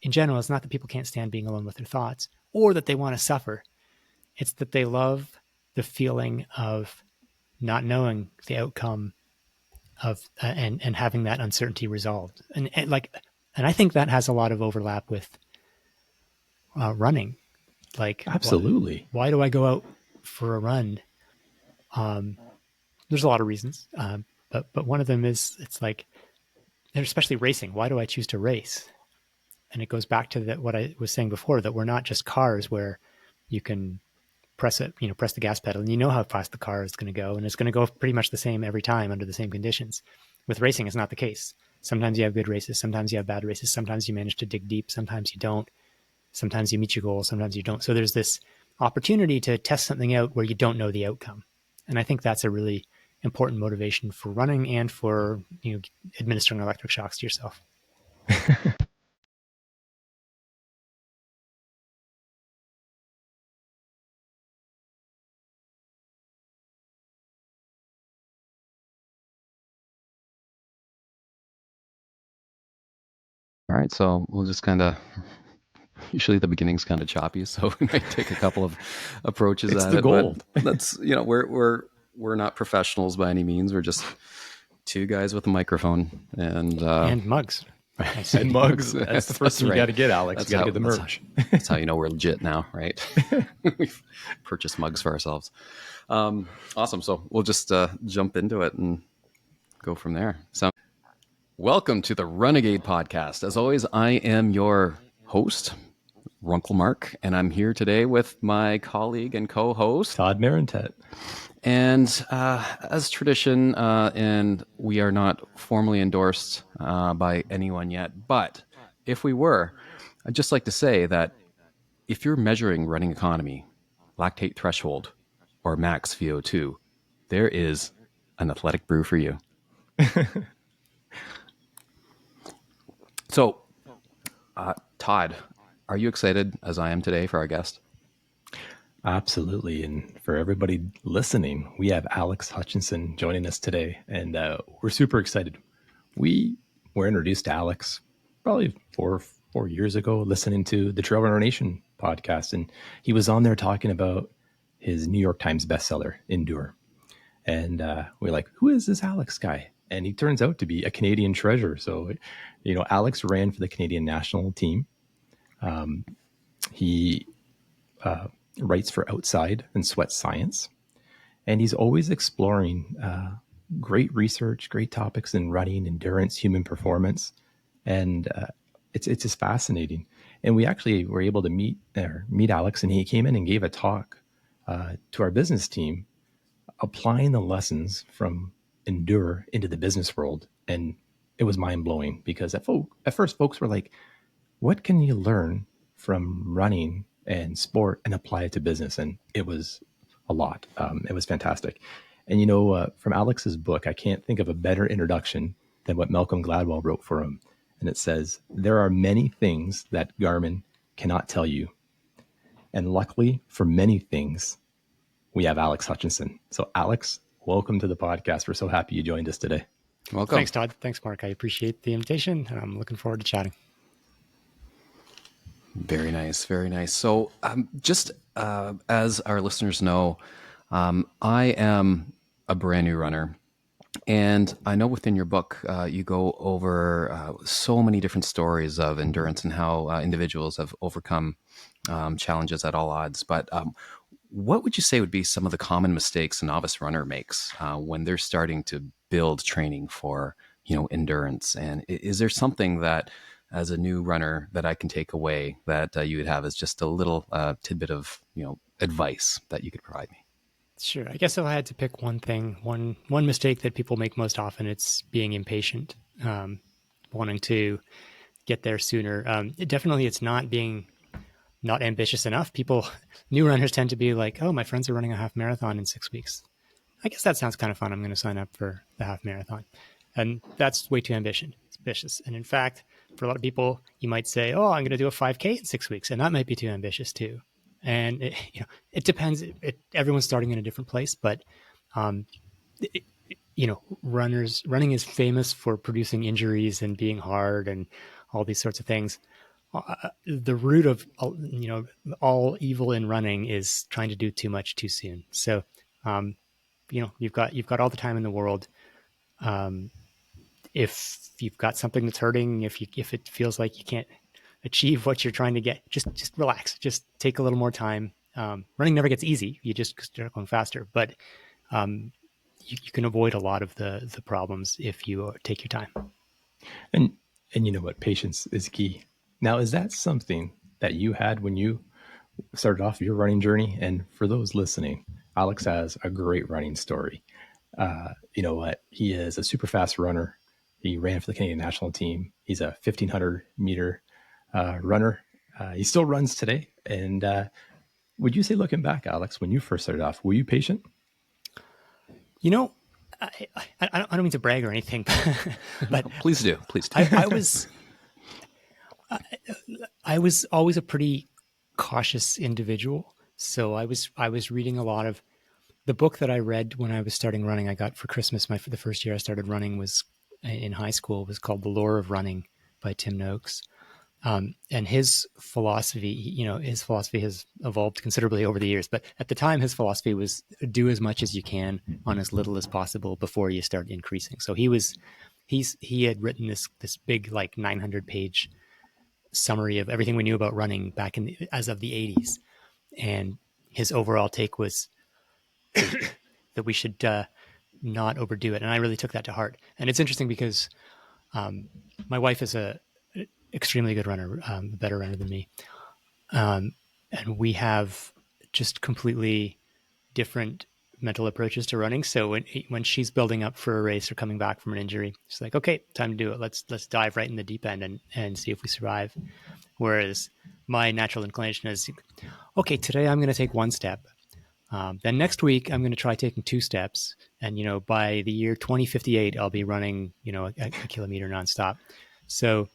in general, it's not that people can't stand being alone with their thoughts or that they want to suffer. It's that they love the feeling of not knowing the outcome of and having that uncertainty resolved. And I think that has a lot of overlap with running. Like, absolutely. Why do I go out for a run? There's a lot of reasons, but one of them is it's like, especially racing. Why do I choose to race? And it goes back to what I was saying before, that we're not just cars where you can press the gas pedal and you know how fast the car is going to go, and it's going to go pretty much the same every time under the same conditions. With racing, it's not the case. Sometimes you have good races, sometimes you have bad races, sometimes you manage to dig deep, sometimes you don't. Sometimes you meet your goal, sometimes you don't. So there's this opportunity to test something out where you don't know the outcome. And I think that's a really important motivation for running and for administering electric shocks to yourself. All right, so we'll just kind of, usually the beginning's kind of choppy, so we might take a couple of approaches it's at the it. Goal. But that's, we're not professionals by any means. We're just two guys with a microphone and mugs. And mugs. That's the first thing you got to get, Alex. You got to get the merch. That's how you know we're legit now, right? We've purchased mugs for ourselves. Awesome. So we'll just jump into it and go from there. So welcome to the Runegade Podcast. As always, I am your host, Runkle Mark, and I'm here today with my colleague and co-host, Todd Marentette. And as tradition, and we are not formally endorsed by anyone yet, but if we were, I'd just like to say that if you're measuring running economy, lactate threshold, or max VO2, there is an athletic brew for you. So, Todd, are you excited as I am today for our guest? Absolutely. And for everybody listening, we have Alex Hutchinson joining us today, and we're super excited. We were introduced to Alex probably four years ago, listening to the Trail Runner Nation podcast, and he was on there talking about his New York Times bestseller, Endure. And we're like, who is this Alex guy? And he turns out to be a Canadian treasure. So, Alex ran for the Canadian national team. He writes for Outside and Sweat Science. And he's always exploring great research, great topics in running, endurance, human performance. And it's just fascinating. And we actually were able to meet Alex, and he came in and gave a talk to our business team, applying the lessons from Endure into the business world. And it was mind-blowing because at first folks were like, what can you learn from running and sport and apply it to business? And it was a lot. It was fantastic. And, from Alex's book, I can't think of a better introduction than what Malcolm Gladwell wrote for him. And it says, there are many things that Garmin cannot tell you. And luckily for many things, we have Alex Hutchinson. So Alex, welcome to the podcast. We're so happy you joined us today. Welcome. Thanks, Todd. Thanks, Mark. I appreciate the invitation. I'm looking forward to chatting. Very nice. Very nice. So just as our listeners know, I am a brand new runner. And I know within your book, you go over so many different stories of endurance and how individuals have overcome challenges at all odds. But what would you say would be some of the common mistakes a novice runner makes when they're starting to build training for, endurance? And is there something that, as a new runner, that I can take away that you would have as just a little tidbit of, advice that you could provide me? Sure. I guess if I had to pick one thing, one mistake that people make most often, it's being impatient, wanting to get there sooner. Definitely, it's not being not ambitious enough. New runners tend to be like, oh, my friends are running a half marathon in 6 weeks. I guess that sounds kind of fun. I'm going to sign up for the half marathon. And that's way too ambitious. And in fact, for a lot of people, you might say, oh, I'm going to do a 5K in 6 weeks. And that might be too ambitious too. And it depends. Everyone's starting in a different place, but running is famous for producing injuries and being hard and all these sorts of things. the root of all evil in running is trying to do too much too soon. So you've got all the time in the world. If you've got something that's hurting, if it feels like you can't achieve what you're trying to get, just relax. Just take a little more time. Running never gets easy. You just start going faster, but you can avoid a lot of the problems if you take your time. And you know what? Patience is key. Now, is that something that you had when you started off your running journey? And for those listening, Alex has a great running story. You know what? He is a super fast runner. He ran for the Canadian national team. He's a 1,500 meter runner. He still runs today. And would you say, looking back, Alex, when you first started off, were you patient? I don't mean to brag or anything, but no, please do. I was always a pretty cautious individual. So I was reading a lot of the book that I read when I was starting running. I got for Christmas. The first year I started running was in high school. Was called The Lore of Running by Tim Noakes. And his philosophy has evolved considerably over the years. But at the time, his philosophy was do as much as you can on as little as possible before you start increasing. So he had written this big 900-page summary of everything we knew about running back as of the 80s, and his overall take was that we should not overdo it. And I really took that to heart. And it's interesting because my wife is a extremely good runner, a better runner than me. And we have just completely different mental approaches to running. So when she's building up for a race or coming back from an injury, she's like, okay, time to do it. Let's dive right in the deep end and see if we survive. Whereas my natural inclination is, okay, today I'm going to take one step. Then next week I'm going to try taking 2 steps. And, by the year 2058, I'll be running, a kilometer nonstop. So,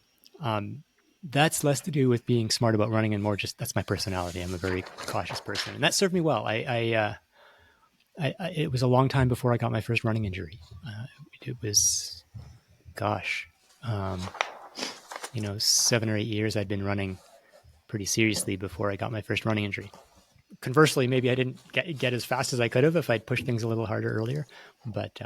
that's less to do with being smart about running and more just, that's my personality. I'm a very cautious person, and that served me well. It was a long time before I got my first running injury. It was, 7 or 8 years I'd been running pretty seriously before I got my first running injury. Conversely, maybe I didn't get as fast as I could have if I'd pushed things a little harder earlier. But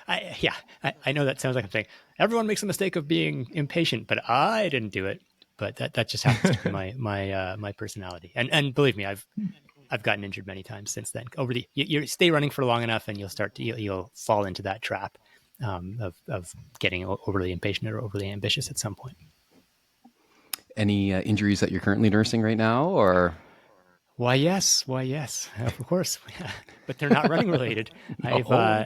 I know that sounds like I'm saying everyone makes a mistake of being impatient, but I didn't do it. But that just happens to be my personality. And believe me, I've gotten injured many times since then. You stay running for long enough, and you'll fall into that trap of getting overly impatient or overly ambitious at some point. Any injuries that you're currently nursing right now, or? Why, yes, of course, but they're not running related. No.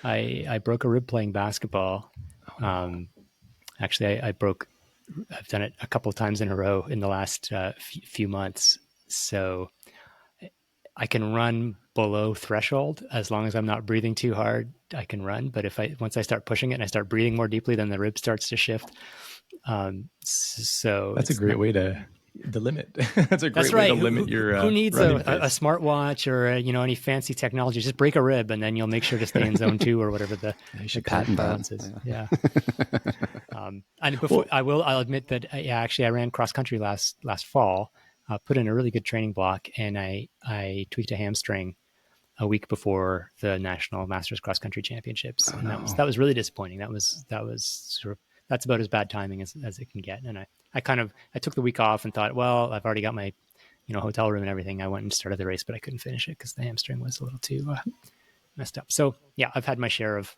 I broke a rib playing basketball. Actually, I've done it a couple of times in a row in the last few months. So I can run below threshold as long as I'm not breathing too hard. I can run, but once I start pushing it and I start breathing more deeply, then the rib starts to shift. So that's a great way to. The limit. That's a great way to limit your. Who needs a smartwatch or any fancy technology? Just break a rib, and then you'll make sure to stay in zone 2 or whatever the patent balance is. Yeah. And I'll admit that I ran cross country last fall. Put in a really good training block, and I tweaked a hamstring a week before the National Masters Cross Country Championships, and that was really disappointing. That was sort of. That's about as bad timing as it can get. And I took the week off and thought, well, I've already got my, hotel room and everything. I went and started the race, but I couldn't finish it because the hamstring was a little too messed up. So yeah, I've had my share of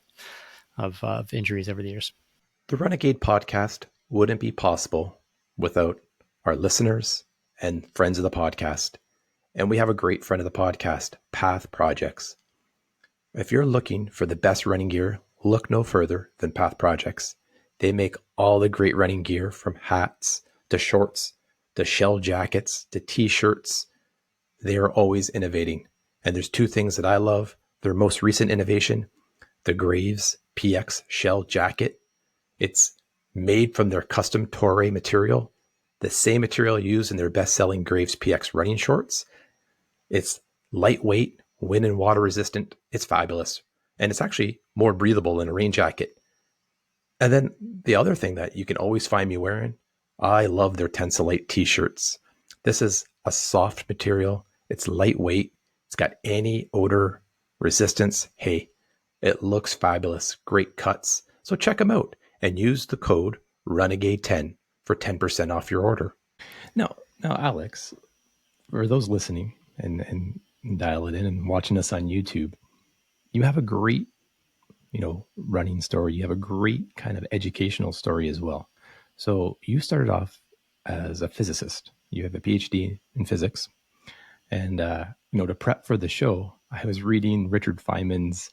injuries over the years. The Runegade Podcast wouldn't be possible without our listeners and friends of the podcast. And we have a great friend of the podcast, Path Projects. If you're looking for the best running gear, look no further than Path Projects. They make all the great running gear, from hats to shorts to shell jackets to t-shirts. They are always innovating. And there's 2 things that I love. Their most recent innovation, the Graves PX shell jacket. It's made from their custom Toray material, the same material used in their best-selling Graves PX running shorts. It's lightweight, wind and water resistant. It's fabulous. And it's actually more breathable than a rain jacket. And then the other thing that you can always find me wearing I love their Tensolite t-shirts. This is a soft material. It's lightweight. It's got any-odor resistance. Hey, it looks fabulous. Great cuts. So check them out and use the code Runegade10 for 10% off your order. Now, Alex, for those listening and dial it in and watching us on YouTube, you have a great, running story. You have a great kind of educational story as well. So you started off as a physicist. You have a PhD in physics. And, to prep for the show, I was reading Richard Feynman's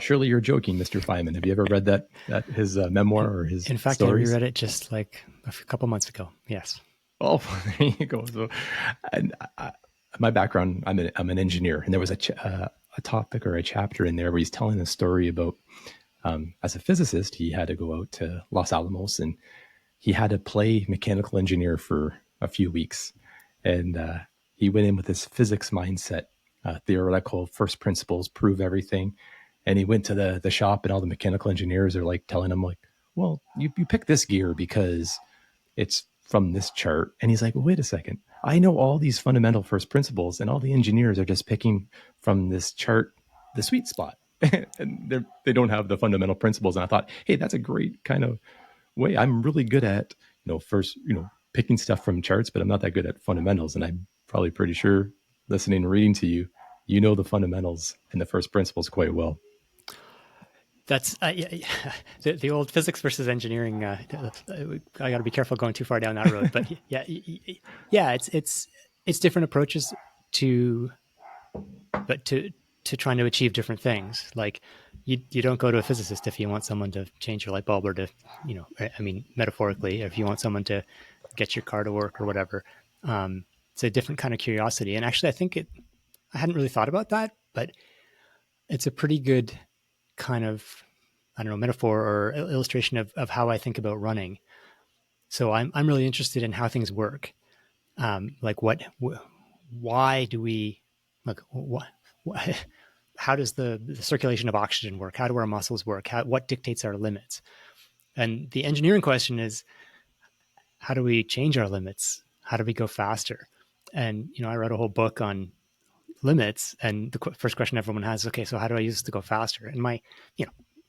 Surely You're Joking, Mr. Feynman. Have you ever read that his memoir or his In fact, stories? I reread it just like a couple months ago. Yes. Oh, there you go. So, my background, I'm an engineer, and there was a topic or a chapter in there where he's telling a story about, as a physicist, he had to go out to Los Alamos and he had to play mechanical engineer for a few weeks. And he went in with this physics mindset, theoretical first principles, prove everything. And he went to the shop and all the mechanical engineers are like telling him like, well, you pick this gear because it's from this chart. And he's like, well, wait a second. I know all these fundamental first principles and all the engineers are just picking from this chart the sweet spot. And they don't have the fundamental principles. And I thought, hey, that's a great kind of way. I'm really good at, first, picking stuff from charts, but I'm not that good at fundamentals. And I'm probably pretty sure listening and reading to you, the fundamentals and the first principles quite well. That's the old physics versus engineering. I got to be careful going too far down that road. But it's different approaches to trying to achieve different things. Like you don't go to a physicist if you want someone to change your light bulb or to, metaphorically, if you want someone to get your car to work or whatever. It's a different kind of curiosity. And actually, I think I hadn't really thought about that, but it's a pretty good kind of, metaphor or illustration of how I think about running. So I'm really interested in how things work. Like why do we, like, how does the circulation of oxygen work? How do our muscles work? What dictates our limits? And the engineering question is, how do we change our limits? How do we go faster? And, I wrote a whole book on limits. And the first question everyone has, okay, so how do I use this to go faster? And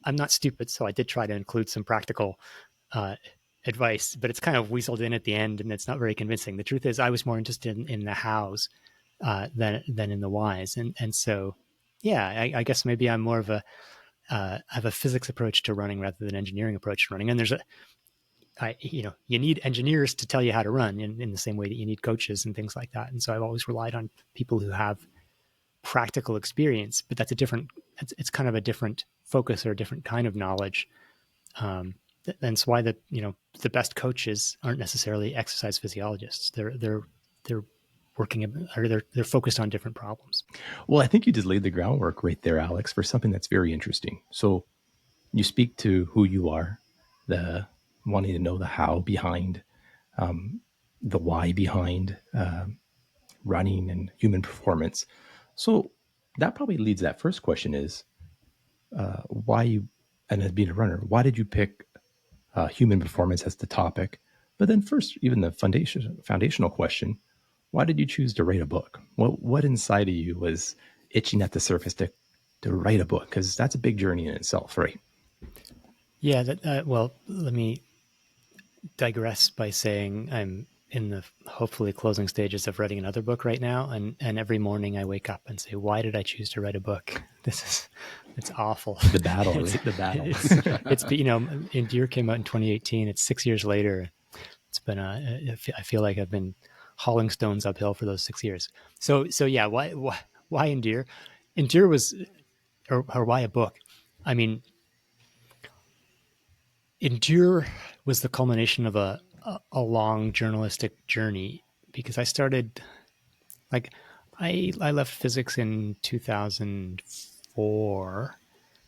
I'm not stupid. So I did try to include some practical advice, but it's kind of weaseled in at the end and it's not very convincing. The truth is I was more interested in the hows than in the whys. And so, yeah, I guess maybe I'm more of have a physics approach to running rather than an engineering approach to running. And you need engineers to tell you how to run in the same way that you need coaches and things like that. And so I've always relied on people who have practical experience, but that's it's kind of a different focus or a different kind of knowledge. That's why the best coaches aren't necessarily exercise physiologists. They're working, or they're focused on different problems. Well, I think you just laid the groundwork right there, Alex, for something that's very interesting. So you speak to who you are, the wanting to know the how behind, the why behind running and human performance. So that probably leads, that first question is, why you, and as being a runner, why did you pick human performance as the topic? But then first, even the foundational question, why did you choose to write a book? What inside of you was itching at the surface to write a book? Because that's a big journey in itself, right? Yeah. Well, let me digress by saying I'm in the hopefully closing stages of writing another book right now. And every morning I wake up and say, why did I choose to write a book? It's awful. The battle, right? The battle. It's Endure came out in 2018. It's 6 years later. It's been I feel like I've been hauling stones uphill for those 6 years. So yeah, why Endure? Endure was, or why a book? I mean, Endure was the culmination of a long journalistic journey, because I started, like, I left physics in 2004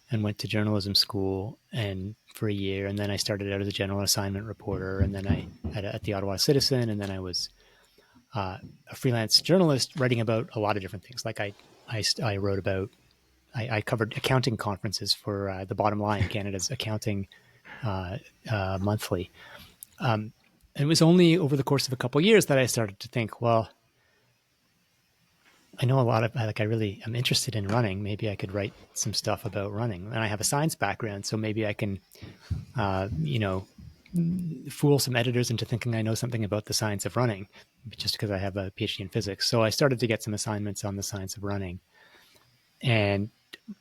and went to journalism school and for a year. And then I started out as a general assignment reporter. And then I at the Ottawa Citizen. And then I was a freelance journalist writing about a lot of different things. Like I wrote about, I covered accounting conferences for The Bottom Line, Canada's accounting monthly. And it was only over the course of a couple of years that I started to think, well, I know a lot of, like, I really am interested in running. Maybe I could write some stuff about running. And I have a science background, so maybe I can, fool some editors into thinking I know something about the science of running just because I have a PhD in physics. So I started to get some assignments on the science of running. And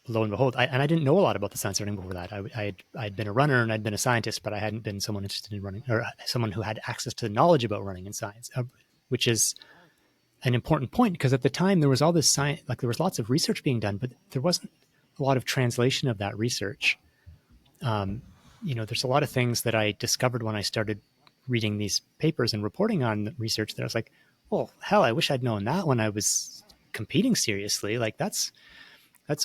lo and behold, I didn't know a lot about the science of running before that. I'd been a runner and I'd been a scientist, but I hadn't been someone interested in running, or someone who had access to knowledge about running and science, which is an important point, because at the time there was all this science, like there was lots of research being done, but there wasn't a lot of translation of that research. There's a lot of things that I discovered when I started reading these papers and reporting on the research that I was like, well, hell, I wish I'd known that when I was competing seriously. Like that's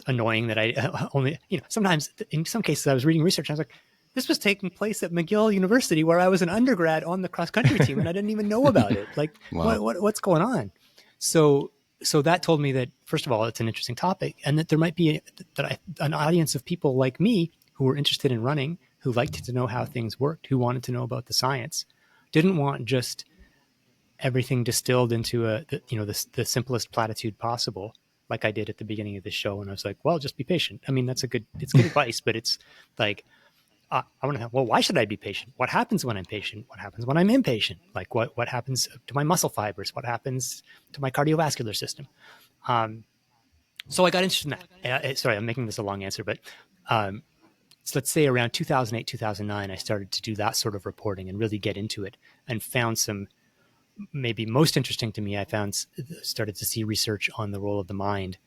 annoying that I only, sometimes in some cases I was reading research and I was like, this was taking place at McGill University where I was an undergrad on the cross country team and I didn't even know about it. Like, wow. What's going on? So that told me that, first of all, it's an interesting topic, and that there might be an audience of people like me who were interested in running, who liked to know how things worked, who wanted to know about the science, didn't want just everything distilled into the simplest platitude possible, like I did at the beginning of the show. And I was like, well, just be patient. I mean, it's good advice, but it's like, I want to know, well, why should I be patient? What happens when I'm patient? What happens when I'm impatient? Like what happens to my muscle fibers? What happens to my cardiovascular system? So I got interested in that. Sorry, I'm making this a long answer, but so let's say around 2008, 2009, I started to do that sort of reporting and really get into it, and found some, maybe most interesting to me, started to see research on the role of the mind,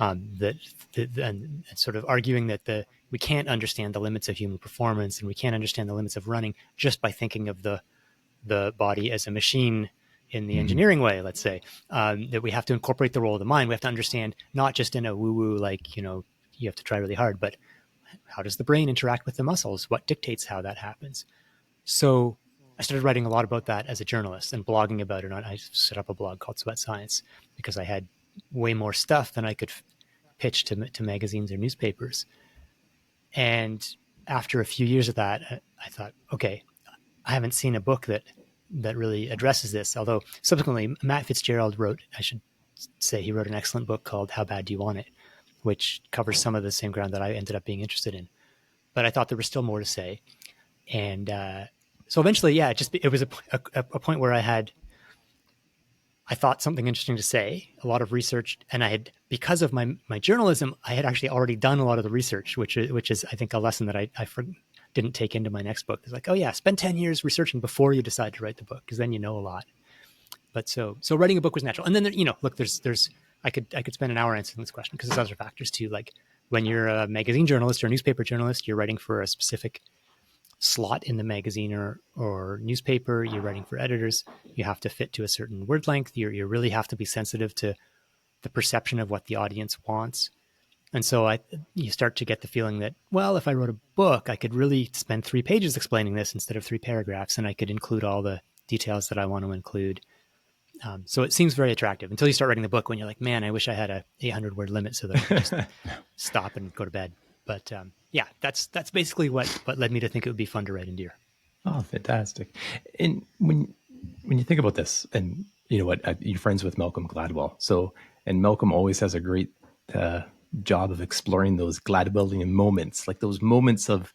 and sort of arguing that we can't understand the limits of human performance, and we can't understand the limits of running just by thinking of the body as a machine in the engineering way, let's say, that we have to incorporate the role of the mind. We have to understand, not just in a woo-woo, like, you have to try really hard, but how does the brain interact with the muscles? What dictates how that happens? So I started writing a lot about that as a journalist and blogging about it. I set up a blog called Sweat Science because I had way more stuff than I could pitch to magazines or newspapers. And after a few years of that, I thought, okay, I haven't seen a book that really addresses this. Although subsequently, Matt Fitzgerald wrote an excellent book called How Bad Do You Want It?, which covers some of the same ground that I ended up being interested in. But I thought there was still more to say. And so eventually, it was a point where I thought something interesting to say, a lot of research, and because of my journalism, I had actually already done a lot of the research, which is I think a lesson that I didn't take into my next book. It's like, oh yeah, spend 10 years researching before you decide to write the book, because then you know a lot. But so writing a book was natural. And then look, there's I could spend an hour answering this question, because there's other factors too. Like when you're a magazine journalist or a newspaper journalist, you're writing for a specific slot in the magazine or newspaper. You're writing for editors. You have to fit to a certain word length. You really have to be sensitive to the perception of what the audience wants. And so you start to get the feeling that, well, if I wrote a book, I could really spend 3 pages explaining this instead of 3 paragraphs, and I could include all the details that I want to include. So it seems very attractive until you start writing the book, when you're like, man, I wish I had a 800-word limit so that I could just stop and go to bed. But that's basically what led me to think it would be fun to write in deer. Oh, fantastic! And when you think about this, and you know what, you're friends with Malcolm Gladwell, and Malcolm always has a great job of exploring those Gladwellian moments, like those moments of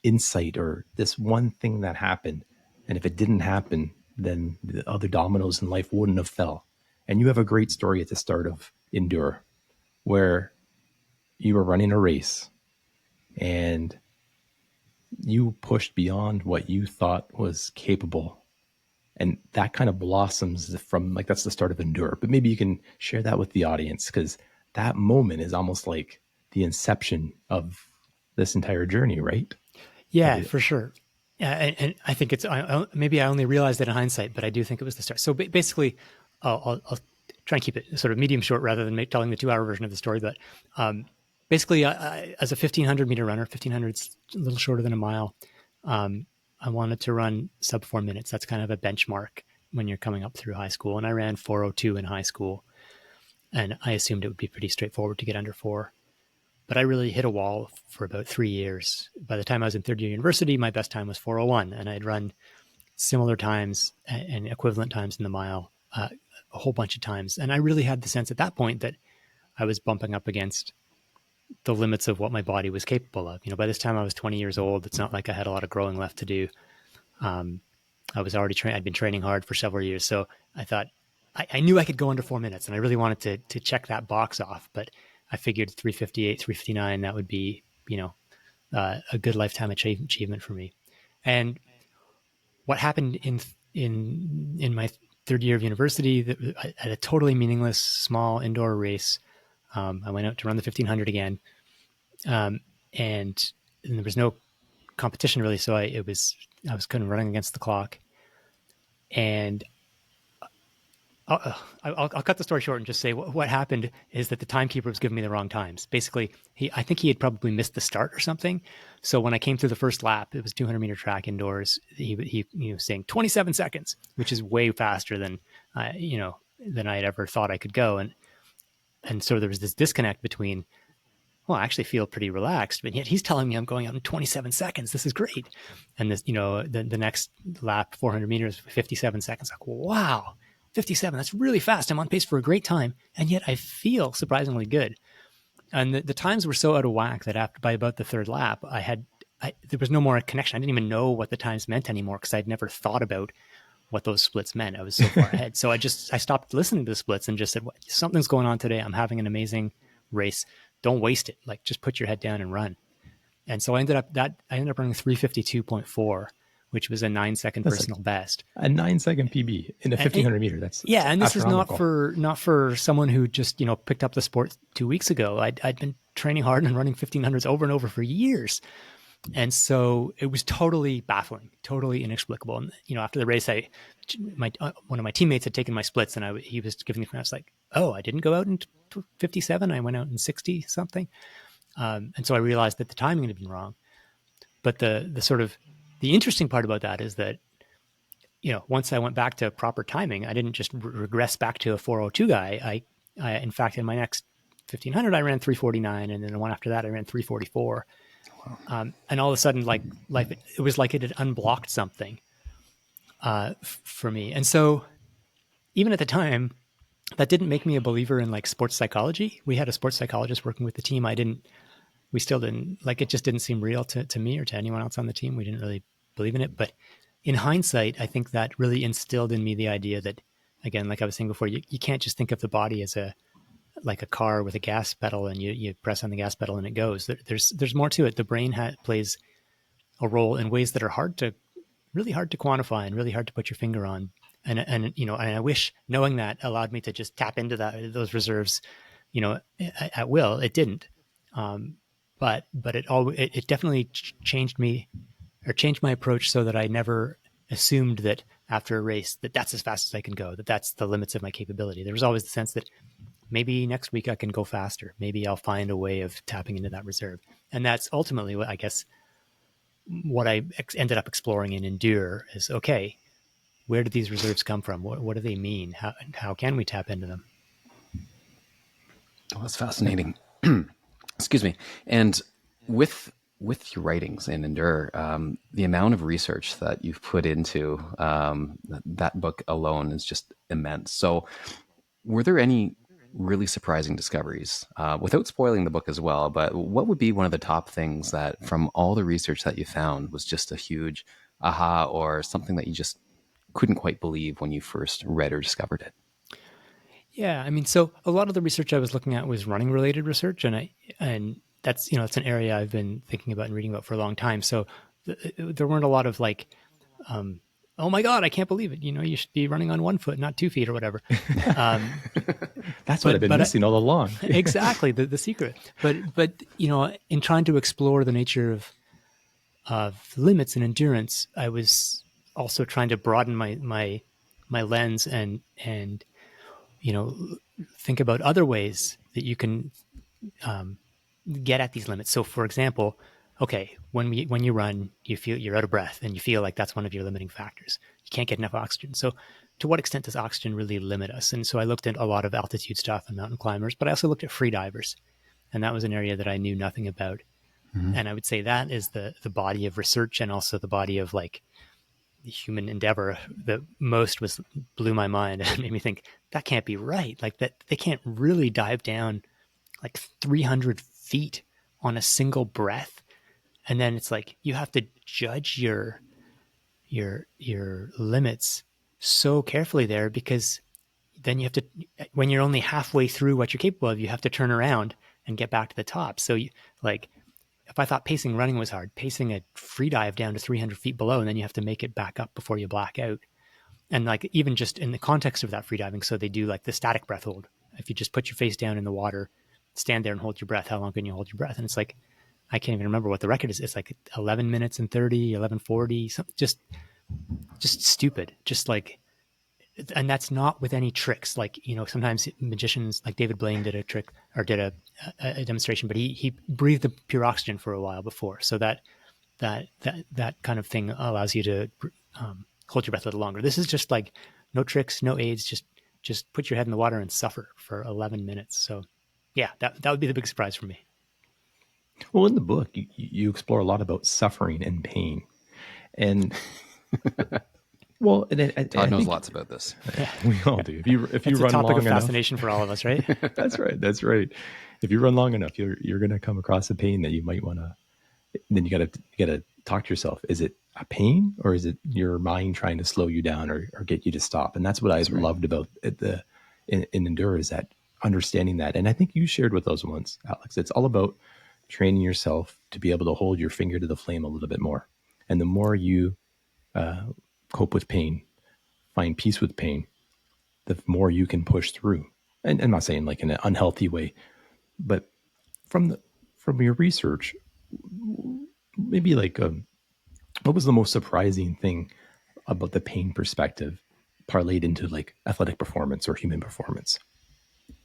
insight, or this one thing that happened, and if it didn't happen, then the other dominoes in life wouldn't have fell. And you have a great story at the start of Endure, where you were running a race and you pushed beyond what you thought was capable. And that kind of blossoms from, like, that's the start of Endure. But maybe you can share that with the audience, because that moment is almost like the inception of this entire journey, right? Yeah, for sure. And I think maybe I only realized it in hindsight, but I do think it was the start. So basically, I'll try and keep it sort of medium short rather than telling the 2-hour version of the story. But basically, as a 1,500-meter runner, 1,500's a little shorter than a mile, I wanted to run sub 4 minutes. That's kind of a benchmark when you're coming up through high school. And I ran 4:02 in high school, and I assumed it would be pretty straightforward to get under 4. But I really hit a wall for about 3 years. By the time I was in third year university, my best time was 4:01, and I'd run similar times and equivalent times in the mile a whole bunch of times. And I really had the sense at that point that I was bumping up against the limits of what my body was capable of. By this time I was 20 years old. It's not like I had a lot of growing left to do. I was already I'd been training hard for several years. So I thought I knew I could go under 4 minutes, and I really wanted to check that box off, but I figured 3:58, 3:59, that would be, a good lifetime achievement for me. And what happened in my third year of university, at a totally meaningless small indoor race, I went out to run the 1500 again. And there was no competition really. So I was kind of running against the clock, and I'll cut the story short and just say what happened is that the timekeeper was giving me the wrong times. Basically, I think he had probably missed the start or something. So when I came through the first lap, it was 200-meter track indoors. He was saying 27 seconds, which is way faster than than I had ever thought I could go. And so there was this disconnect between, well, I actually feel pretty relaxed, but yet he's telling me I'm going out in 27 seconds. This is great. And this, the next lap, 400 meters, 57 seconds. Like, wow. 57, that's really fast. I'm on pace for a great time, and yet I feel surprisingly good. And the times were so out of whack that by about the third lap, there was no more connection. I didn't even know what the times meant anymore because I'd never thought about what those splits meant. I was so far ahead. So I stopped listening to the splits and just said, something's going on today. I'm having an amazing race. Don't waste it. Like, just put your head down and run. And so I ended up running 3:52.4. Which was a 9-second personal best. A 9-second PB in a 1500 meter. That's and this is not for someone who just picked up the sport 2 weeks ago. I'd been training hard and running 1500s over and over for years, and so it was totally baffling, totally inexplicable. And after the race, one of my teammates had taken my splits, and he was giving me. I was like, oh, I didn't go out in 57. I went out in 60 something, and so I realized that the timing had been wrong. But the interesting part about that is that, once I went back to proper timing, I didn't just regress back to a 4:02 guy. I in fact, in my next 1500, I ran 3:49, and then the one after that, I ran 3:44. Wow. And all of a sudden, it was like it had unblocked something for me. And so, even at the time, that didn't make me a believer in sports psychology. We had a sports psychologist working with the team. We still didn't, it just didn't seem real to me or to anyone else on the team. We didn't really believe in it. But in hindsight, I think that really instilled in me the idea that, again, like I was saying before, you can't just think of the body as like a car with a gas pedal and you press on the gas pedal and it goes. There's more to it. The brain plays a role in ways that are really hard to quantify and really hard to put your finger on. And I wish knowing that allowed me to just tap into those reserves, at will. It didn't. But it definitely changed me, or changed my approach, so that I never assumed that after a race that's as fast as I can go, that's the limits of my capability. There was always the sense that maybe next week I can go faster. Maybe I'll find a way of tapping into that reserve. And that's ultimately what I ended up exploring in Endure is, okay, where do these reserves come from? What do they mean? How can we tap into them? Oh, that's fascinating. Excuse me. And with your writings in Endure, the amount of research that you've put into that book alone is just immense. So were there any really surprising discoveries, without spoiling the book as well, but what would be one of the top things that from all the research that you found was just a huge aha, or something that you just couldn't quite believe when you first read or discovered it? Yeah, I mean, so a lot of the research I was looking at was running related research, and that's it's an area I've been thinking about and reading about for a long time. So there weren't a lot of oh my God, I can't believe it. You should be running on 1 foot, not 2 feet or whatever. That's what I've been missing all along. Exactly, the secret. But in trying to explore the nature of limits and endurance, I was also trying to broaden my lens and think about other ways that you can get at these limits. So, for example, okay, when you run, you feel you're out of breath, and you feel like that's one of your limiting factors. You can't get enough oxygen. So, to what extent does oxygen really limit us? And so, I looked at a lot of altitude stuff and mountain climbers, but I also looked at free divers, and that was an area that I knew nothing about. Mm-hmm. And I would say that is the body of research, and also the body of human endeavor that most blew my mind and made me think that can't be right. Like that they can't really dive down like 300 feet on a single breath. And then it's like, you have to judge your limits so carefully there, because then you have to, when you're only halfway through what you're capable of, you have to turn around and get back to the top. So like, if I thought pacing running was hard, pacing a free dive down to 300 feet below, and then you have to make it back up before you black out. And like, even just in the context of that free diving, so they do like the static breath hold. If you just put your face down in the water, stand there and hold your breath, how long can you hold your breath? And it's like, I can't even remember what the record is. It's like 11 minutes and 30, 11:40, something just stupid. Just like, and that's not with any tricks. Like, sometimes magicians like David Blaine did a trick or did a demonstration, but he breathed the pure oxygen for a while before. So that kind of thing allows you to hold your breath a little longer. This is just like no tricks, no aids, just put your head in the water and suffer for 11 minutes. So yeah, that would be the big surprise for me. Well, in the book, you explore a lot about suffering and pain, and well, Todd knows lots about this. We all do. If you it's run a topic long of enough, fascination for all of us, right? That's right. If you run long enough, you're going to come across a pain that you might want to. Then you got to talk to yourself. Is it a pain, or is it your mind trying to slow you down or get you to stop? And that's what I loved about in Endure, is that understanding that. And I think you shared with those once, Alex. It's all about training yourself to be able to hold your finger to the flame a little bit more. And the more you cope with pain, find peace with pain, the more you can push through. And I'm not saying like in an unhealthy way, but from your research, maybe like what was the most surprising thing about the pain perspective parlayed into like athletic performance or human performance?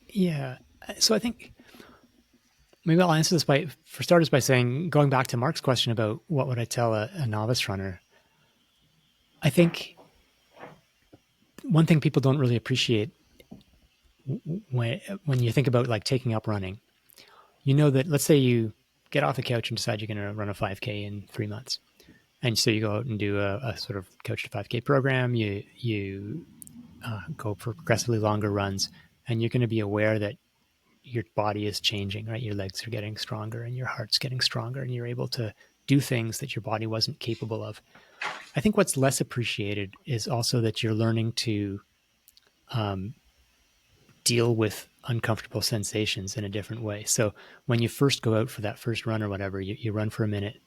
Yeah. So I think maybe I'll answer this for starters by saying, going back to Mark's question about what would I tell a novice runner, I think one thing people don't really appreciate when you think about like taking up running, that let's say you get off the couch and decide you're going to run a 5K in 3 months. And so you go out and do a sort of coach to 5K program. You go for progressively longer runs, and you're going to be aware that your body is changing, right? Your legs are getting stronger and your heart's getting stronger, and you're able to do things that your body wasn't capable of. I think what's less appreciated is also that you're learning to deal with uncomfortable sensations in a different way. So when you first go out for that first run or whatever, you run for a minute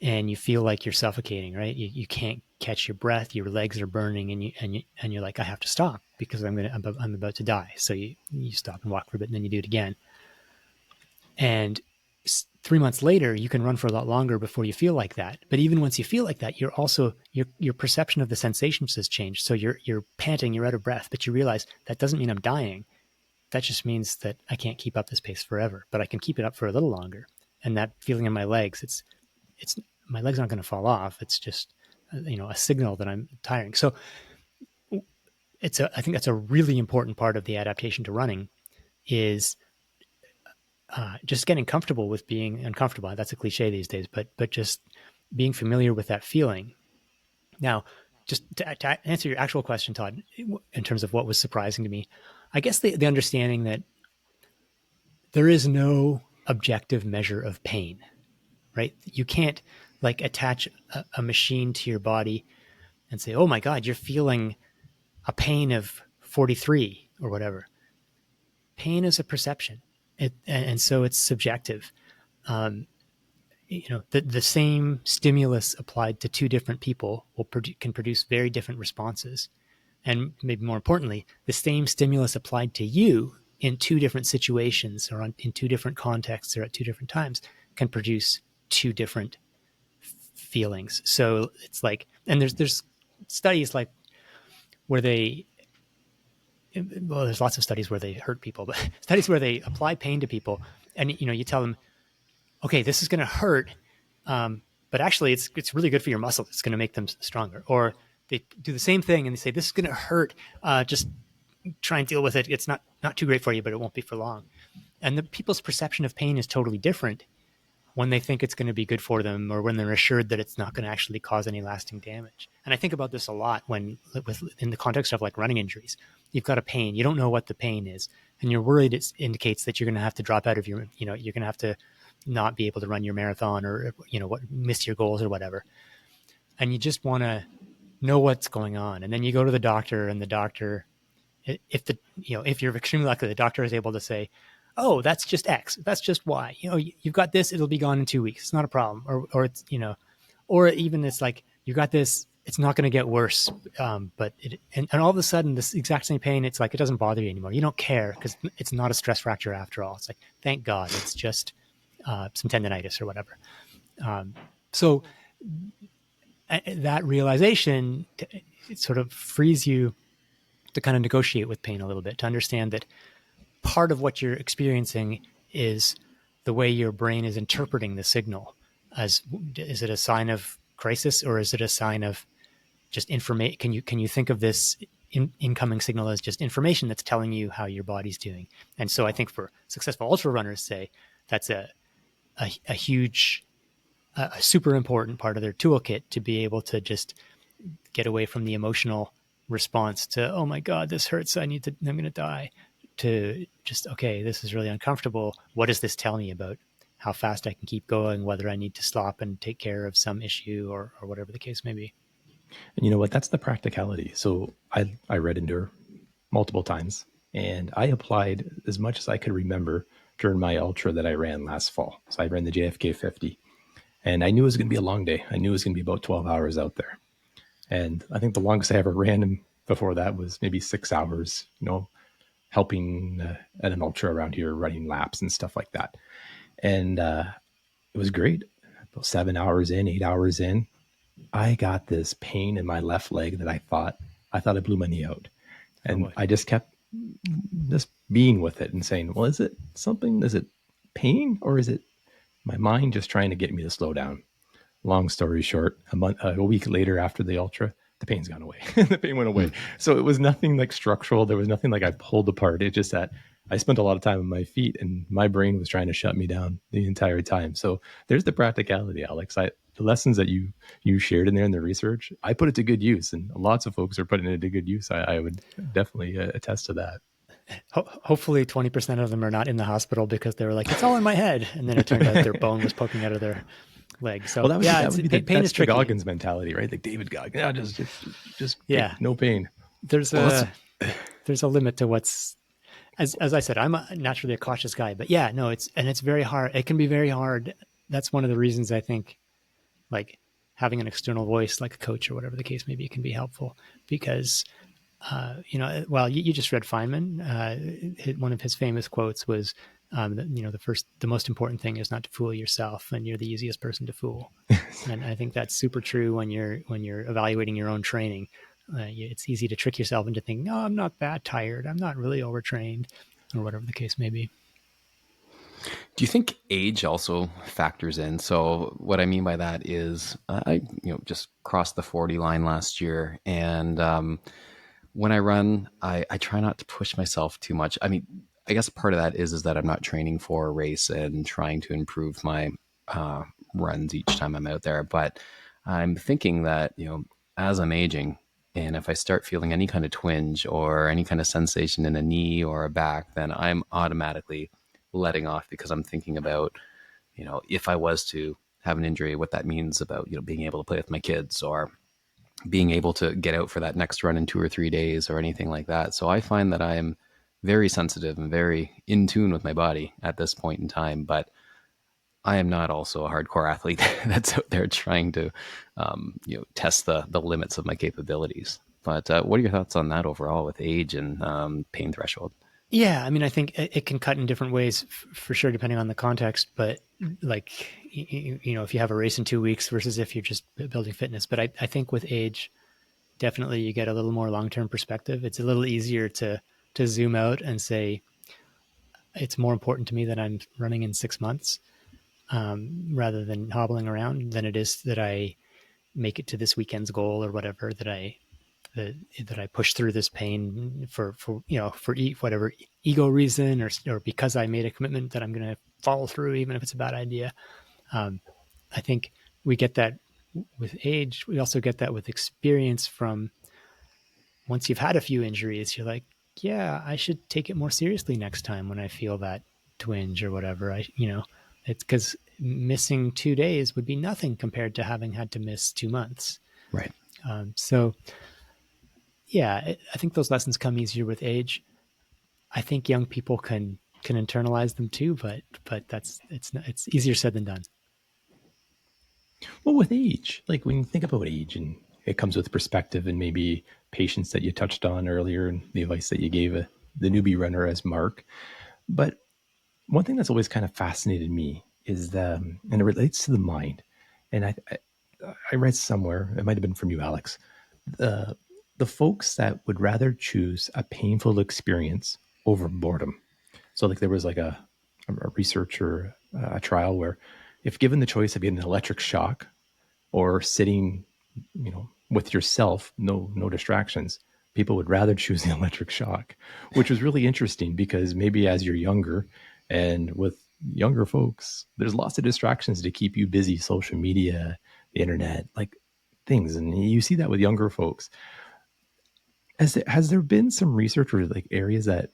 and you feel like you're suffocating, right? You can't catch your breath, your legs are burning, and you're like, I have to stop because I'm about to die. So you stop and walk for a bit, and then you do it again. And 3 months later, you can run for a lot longer before you feel like that. But even once you feel like that, you're also your perception of the sensations has changed. So you're panting, you're out of breath, but you realize that doesn't mean I'm dying. That just means that I can't keep up this pace forever, but I can keep it up for a little longer. And that feeling in my legs, it's my legs aren't going to fall off. It's just a signal that I'm tiring. So I think that's a really important part of the adaptation to running, is just getting comfortable with being uncomfortable. That's a cliche these days, but just being familiar with that feeling. Now, just to answer your actual question, Todd, in terms of what was surprising to me, I guess the understanding that there is no objective measure of pain, right? You can't like attach a machine to your body and say, oh my God, you're feeling a pain of 43 or whatever. Pain is a perception. And so it's subjective. The same stimulus applied to two different people can produce very different responses. And maybe more importantly, the same stimulus applied to you in two different situations or in two different contexts or at two different times can produce two different feelings. So it's like, and there's studies like where there's lots of studies where they hurt people, but studies where they apply pain to people, and you tell them, okay, this is going to hurt, but actually it's really good for your muscles. It's going to make them stronger. Or they do the same thing and they say, this is going to hurt. Just try and deal with it. It's not too great for you, but it won't be for long. And the people's perception of pain is totally different when they think it's going to be good for them, or when they're assured that it's not going to actually cause any lasting damage. And I think about this a lot when, in the context of like running injuries. You've got a pain, you don't know what the pain is, and you're worried it indicates that you're going to have to drop out of your, you're going to have to not be able to run your marathon, or, miss your goals or whatever. And you just want to know what's going on. And then you go to the doctor, and the doctor, if you're extremely lucky, the doctor is able to say, oh, that's just X, that's just Y. You've got this, it'll be gone in 2 weeks. It's not a problem. Or it's, or even it's like, you got this, it's not going to get worse. But and all of a sudden, this exact same pain, it's like, it doesn't bother you anymore. You don't care because it's not a stress fracture after all. It's like, thank God, it's just some tendonitis or whatever. So that realization, it sort of frees you to kind of negotiate with pain a little bit, to understand that part of what you're experiencing is the way your brain is interpreting the signal. Is it a sign of crisis, or is it a sign of just information? Can you think of this incoming signal as just information that's telling you how your body's doing? And so I think for successful ultra runners, say, that's a huge, a super important part of their toolkit, to be able to just get away from the emotional response to, oh my God, this hurts, I'm going to die, to just, okay, this is really uncomfortable. What does this tell me about how fast I can keep going, whether I need to stop and take care of some issue or whatever the case may be? And you know what? That's the practicality. So I read Endure multiple times, and I applied as much as I could remember during my ultra that I ran last fall. So I ran the JFK 50, and I knew it was going to be a long day. I knew it was going to be about 12 hours out there. And I think the longest I ever ran before that was maybe 6 hours, helping at an ultra around here, running laps and stuff like that. And it was great. About 7 hours in, 8 hours in, I got this pain in my left leg that I thought I blew my knee out. And I just kept just being with it and saying, well, is it something? Is it pain, or is it my mind just trying to get me to slow down? Long story short, a week later after the ultra, the pain's gone away. The pain went away. So it was nothing like structural. There was nothing like I pulled apart. It's just that I spent a lot of time on my feet, and my brain was trying to shut me down the entire time. So there's the practicality, Alex. The lessons that you shared in there in the research, I put it to good use, and lots of folks are putting it to good use. I would definitely attest to that. Hopefully 20% of them are not in the hospital because they were like, it's all in my head. And then it turned out their bone was poking out of their leg. So that would be pain is tricky. Goggins mentality, right? Like David Goggins. Yeah, just no pain. There's a limit to what's, as I said, I'm naturally a cautious guy, but yeah, no, it's very hard. It can be very hard. That's one of the reasons I think, like, having an external voice, like a coach or whatever the case may be, can be helpful, because you just read Feynman. One of his famous quotes was, the most important thing is not to fool yourself, and you're the easiest person to fool. And I think that's super true when you're evaluating your own training. It's easy to trick yourself into thinking, "Oh, I'm not that tired. I'm not really overtrained," or whatever the case may be. Do you think age also factors in? So what I mean by that is, I just crossed the 40 line last year, and when I run, I try not to push myself too much. I mean, I guess part of that is that I'm not training for a race and trying to improve my runs each time I'm out there. But I'm thinking that, as I'm aging, and if I start feeling any kind of twinge or any kind of sensation in a knee or a back, then I'm automatically letting off, because I'm thinking about, if I was to have an injury, what that means about, being able to play with my kids, or being able to get out for that next run in 2 or 3 days, or anything like that. So I find that I am very sensitive and very in tune with my body at this point in time, but I am not also a hardcore athlete that's out there trying to, test the limits of my capabilities. But what are your thoughts on that overall with age and pain threshold? Yeah, I mean, I think it can cut in different ways for sure, depending on the context. But like, if you have a race in 2 weeks versus if you're just building fitness. But I think with age, definitely you get a little more long-term perspective. It's a little easier to zoom out and say, it's more important to me that I'm running in 6 months rather than hobbling around, than it is that I make it to this weekend's goal or whatever, that I push through this pain for whatever ego reason, or because I made a commitment that I'm going to follow through, even if it's a bad idea. I think we get that with age. We also get that with experience from once you've had a few injuries, you're like, yeah, I should take it more seriously next time when I feel that twinge or whatever. It's because missing 2 days would be nothing compared to having had to miss 2 months. Right. So yeah, I think those lessons come easier with age. I think young people can internalize them too, but it's easier said than done. Well, with age, like when you think about age, and it comes with perspective and maybe patience that you touched on earlier, and the advice that you gave the newbie runner as Mark. But one thing that's always kind of fascinated me is and it relates to the mind. And I read somewhere, it might have been from you, Alex, the folks that would rather choose a painful experience over boredom. So like there was like a research or a trial where if given the choice of getting an electric shock or sitting, with yourself, no distractions, people would rather choose the electric shock, which was really interesting because maybe as you're younger and with younger folks, there's lots of distractions to keep you busy, social media, the internet, like things. And you see that with younger folks. Has there been some research or like areas that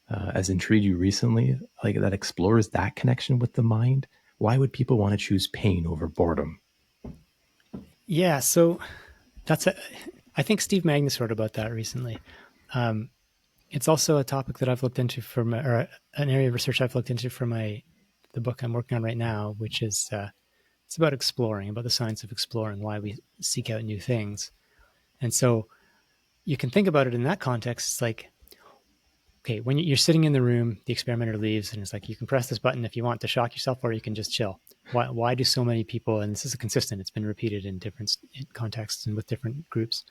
has intrigued you recently, like that explores that connection with the mind? Why would people want to choose pain over boredom? Yeah, so I think Steve Magnus wrote about that recently. It's also a topic that I've looked into or an area of research I've looked into for the book I'm working on right now, which is it's about exploring, about the science of exploring, why we seek out new things. And so you can think about it in that context. It's like, okay, when you're sitting in the room, the experimenter leaves and it's like, you can press this button if you want to shock yourself, or you can just chill. Why do so many people, and this is consistent, it's been repeated in different contexts and with different groups,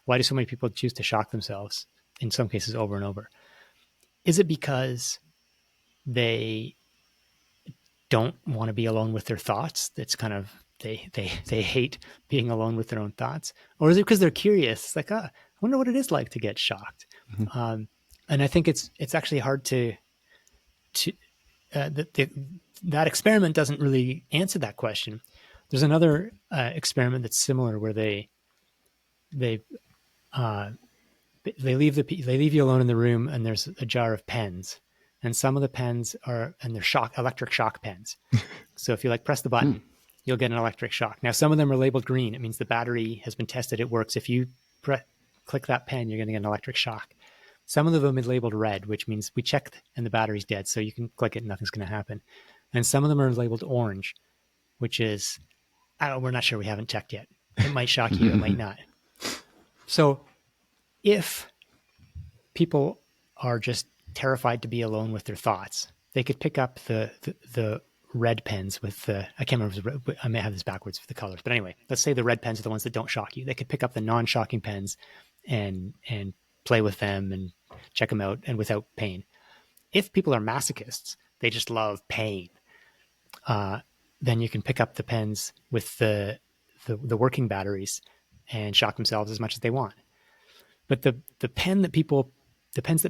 why do so many people choose to shock themselves, in some cases over and over? Is it because they don't want to be alone with their thoughts? That's kind of, they hate being alone with their own thoughts? Or is it because they're curious? It's like, I wonder what it is like to get shocked. Mm-hmm. And I think it's actually hard that experiment doesn't really answer that question. There's another experiment that's similar where they leave you alone in the room, and there's a jar of pens, and some of the pens they're electric shock pens. So if you press the button, you'll get an electric shock. Now some of them are labeled green. It means the battery has been tested. It works. If you click that pen, you're going to get an electric shock. Some of them are labeled red, which means we checked and the battery's dead. So you can click it and nothing's going to happen. And some of them are labeled orange, which is, we're not sure, we haven't checked yet. It might shock you, it might not. So if people are just terrified to be alone with their thoughts, they could pick up the red pens with I can't remember, I may have this backwards for the colors, but anyway, let's say the red pens are the ones that don't shock you. They could pick up the non-shocking pens and play with them and check them out, and without pain. If people are masochists, they just love pain, then you can pick up the pens with the working batteries and shock themselves as much as they want. But the pens that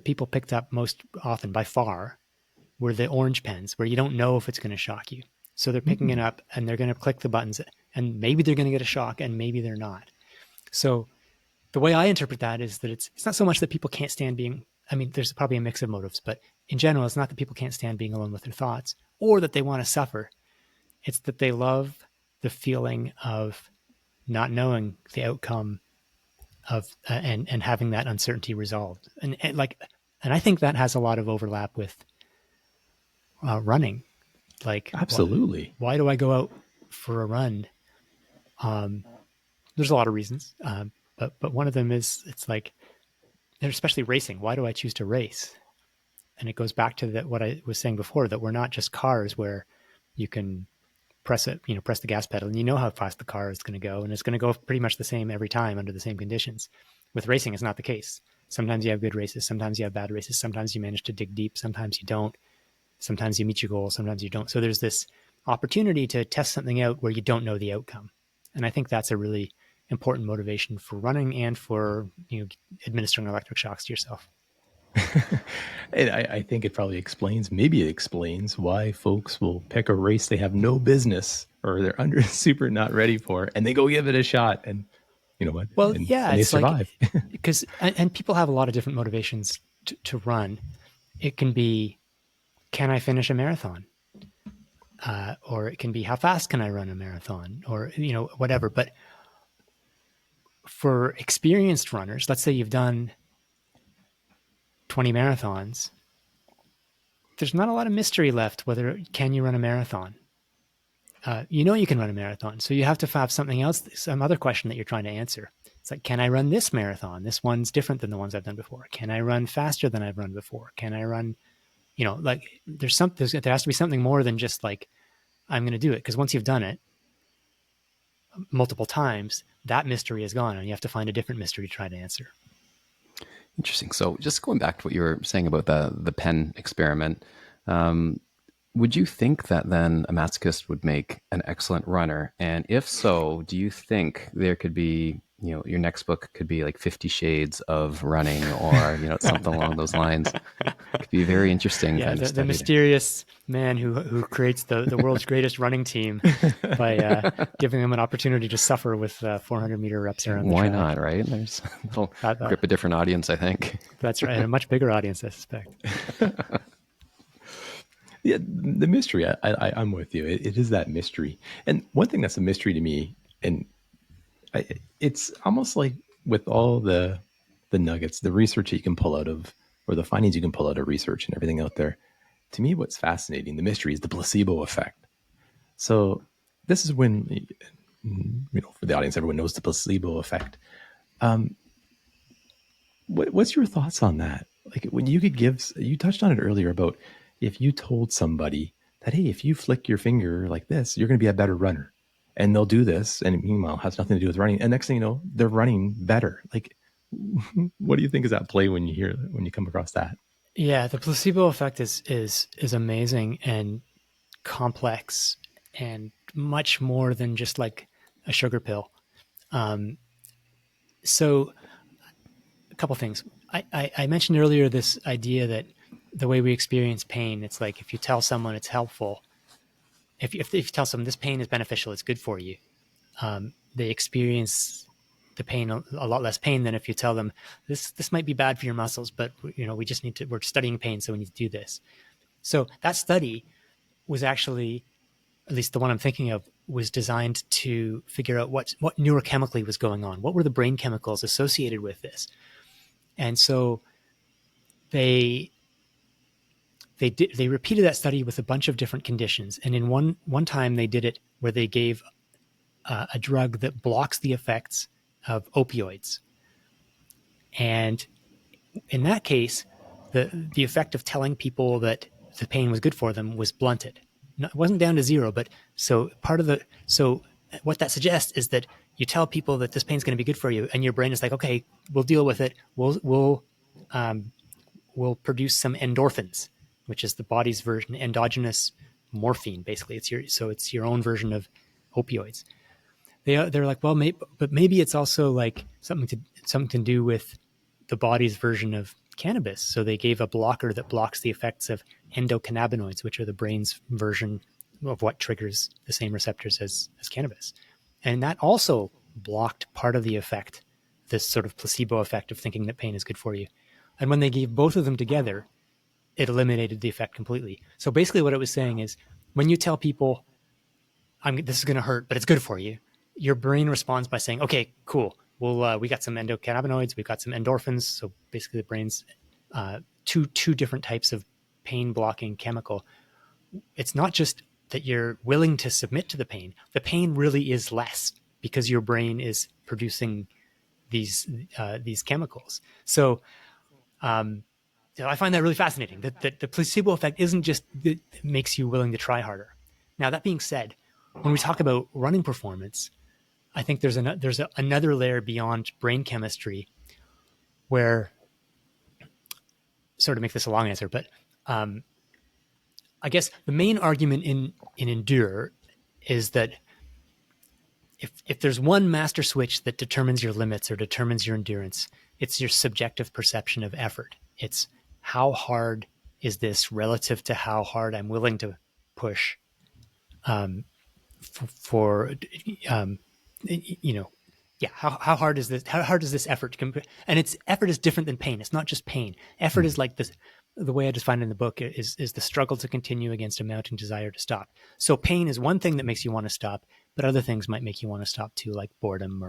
people picked up most often by far were the orange pens, where you don't know if it's going to shock you. So they're picking it up and they're going to click the buttons, and maybe they're going to get a shock and maybe they're not. So the way I interpret that is that it's not so much that people can't stand being, there's probably a mix of motives, but in general, it's not that people can't stand being alone with their thoughts or that they want to suffer. It's that they love the feeling of not knowing the outcome of and having that uncertainty resolved. And I think that has a lot of overlap with running. Absolutely. Why do I go out for a run? There's a lot of reasons. But one of them is, it's like, and especially racing. Why do I choose to race? And it goes back to what I was saying before, that we're not just cars where you can press the gas pedal and you know how fast the car is going to go, and it's going to go pretty much the same every time under the same conditions. With racing, it's not the case. Sometimes you have good races, sometimes you have bad races, sometimes you manage to dig deep, sometimes you don't. Sometimes you meet your goal, sometimes you don't. So there's this opportunity to test something out where you don't know the outcome. And I think that's a really important motivation for running and for administering electric shocks to yourself. And I think it probably explains why folks will pick a race they have no business or they're under super not ready for, and they go give it a shot, and you know what? Well, and yeah, they it's survive. like, because, and people have a lot of different motivations to run. It can be, can I finish a marathon? Or it can be, how fast can I run a marathon? Or, you know, whatever. But for experienced runners, let's say you've done 20 marathons, there's not a lot of mystery left whether can you run a marathon. You know you can run a marathon, so you have to have something else, some other question that you're trying to answer. It's like, can I run this marathon? This one's different than the ones I've done before. Can I run faster than I've run before? Can I run, you know, like there has to be something more than just like, I'm going to do it. Because once you've done it multiple times, that mystery is gone, and you have to find a different mystery to try to answer. Interesting. So just going back to what you were saying about the pen experiment, would you think that then a masochist would make an excellent runner? And if so, do you think there could be, you know, your next book could be like 50 Shades of Running, or, you know, something along those lines? It could be very interesting. Yeah, kind of the mysterious man who creates the world's greatest running team by giving them an opportunity to suffer with 400-meter reps around the track. Why not, right? There's it'll grip a different audience, I think. That's right, and a much bigger audience, I suspect. Yeah, the mystery. I'm with you. It is that mystery. And one thing that's a mystery to me, and it's almost like with all the nuggets, the research that you can pull out of, or the findings you can pull out of research and everything out there. To me, what's fascinating, the mystery, is the placebo effect. So this is when, you know, for the audience, everyone knows the placebo effect. What's your thoughts on that? Like, when you could give, you touched on it earlier about if you told somebody that, hey, if you flick your finger like this, you're going to be a better runner, and they'll do this, and meanwhile it has nothing to do with running, and next thing you know, they're running better. Like, what do you think is at play when you come across that? Yeah, the placebo effect is amazing and complex and much more than just like a sugar pill. So a couple things. I mentioned earlier this idea that the way we experience pain, it's like if you tell someone it's helpful, if you tell someone this pain is beneficial, it's good for you, they experience the pain a lot less pain than if you tell them this might be bad for your muscles, but you know, we're studying pain, so we need to do this. So that study was actually, at least the one I'm thinking of, was designed to figure out what neurochemically was going on. What were the brain chemicals associated with this? And so they repeated that study with a bunch of different conditions. And in one time they did it where they gave a drug that blocks the effects of opioids. And in that case, the effect of telling people that the pain was good for them was blunted. It wasn't down to zero, but so what that suggests is that you tell people that this pain's going to be good for you, and your brain is like, okay, we'll deal with it. We'll produce some endorphins, which is the body's version, endogenous morphine, basically. It's your own version of opioids. They're like, well, maybe it's also like something to do with the body's version of cannabis. So they gave a blocker that blocks the effects of endocannabinoids, which are the brain's version of what triggers the same receptors as cannabis. And that also blocked part of the effect, this sort of placebo effect of thinking that pain is good for you. And when they gave both of them together, it eliminated the effect completely. So basically what it was saying is, when you tell people, this is going to hurt, but it's good for you, your brain responds by saying, okay, cool. We got some endocannabinoids, we've got some endorphins. So basically the brain's two different types of pain blocking chemical. It's not just that you're willing to submit to the pain really is less because your brain is producing these chemicals. So I find that really fascinating, that the placebo effect isn't just that it makes you willing to try harder. Now, that being said, when we talk about running performance, I think there's another layer beyond brain chemistry where, sort of make this a long answer, but I guess the main argument in Endure is that if there's one master switch that determines your limits or determines your endurance, it's your subjective perception of effort. It's how hard is this relative to how hard I'm willing to push. for you know, yeah, how hard is this? How hard is this effort? And it's effort is different than pain. It's not just pain. Effort is like this. The way I define it in the book is the struggle to continue against a mounting desire to stop. So pain is one thing that makes you want to stop, but other things might make you want to stop too, like boredom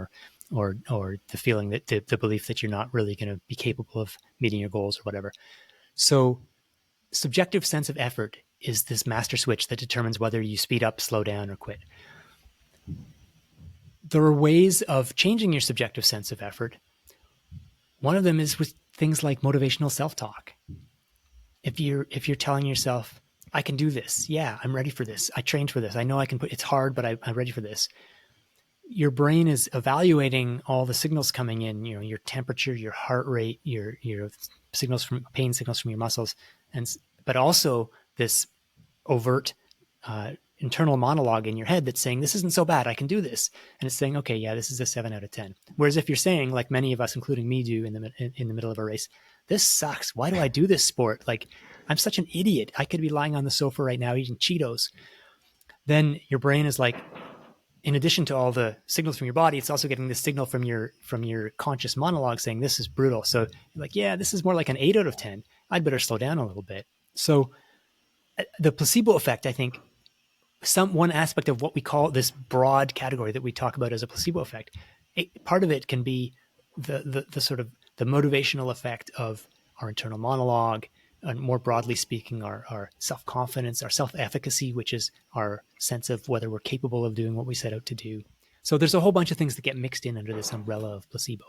or the feeling that the belief that you're not really going to be capable of meeting your goals or whatever. So subjective sense of effort is this master switch that determines whether you speed up, slow down, or quit. There are ways of changing your subjective sense of effort. One of them is with things like motivational self-talk. If you're telling yourself, I can do this. Yeah, I'm ready for this. I trained for this. I know I can it's hard, but I'm ready for this. Your brain is evaluating all the signals coming in, your temperature, your heart rate, your signals from pain signals from your muscles, but also this overt internal monologue in your head that's saying, this isn't so bad, I can do this. And it's saying, okay, yeah, this is a 7 out of 10. Whereas if you're saying, like many of us, including me, do in the middle of a race, this sucks. Why do I do this sport? Like, I'm such an idiot. I could be lying on the sofa right now eating Cheetos. Then your brain is like, in addition to all the signals from your body, it's also getting this signal from your conscious monologue saying, this is brutal. So you're like, yeah, this is more like an 8 out of 10. I'd better slow down a little bit. So the placebo effect, I think, one aspect of what we call this broad category that we talk about as a placebo effect, part of it can be the sort of the motivational effect of our internal monologue, and more broadly speaking, our self-confidence, our self-efficacy, which is our sense of whether we're capable of doing what we set out to do. So there's a whole bunch of things that get mixed in under this umbrella of placebo.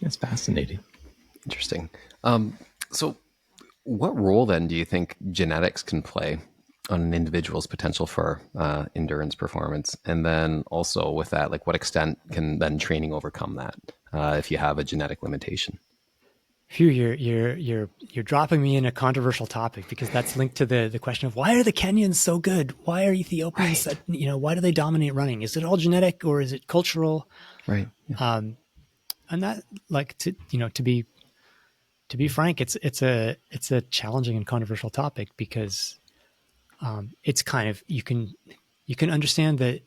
That's fascinating. Interesting. So what role then do you think genetics can play on an individual's potential for endurance performance? And then also with that, like what extent can then training overcome that if you have a genetic limitation? Phew, you're dropping me in a controversial topic, because that's linked to the question of, why are the Kenyans so good? Why are Ethiopians, why do they dominate running? Is it all genetic or is it cultural? Right. Yeah. And that, like, to be frank, it's a challenging and controversial topic, because it's kind of, you can understand that.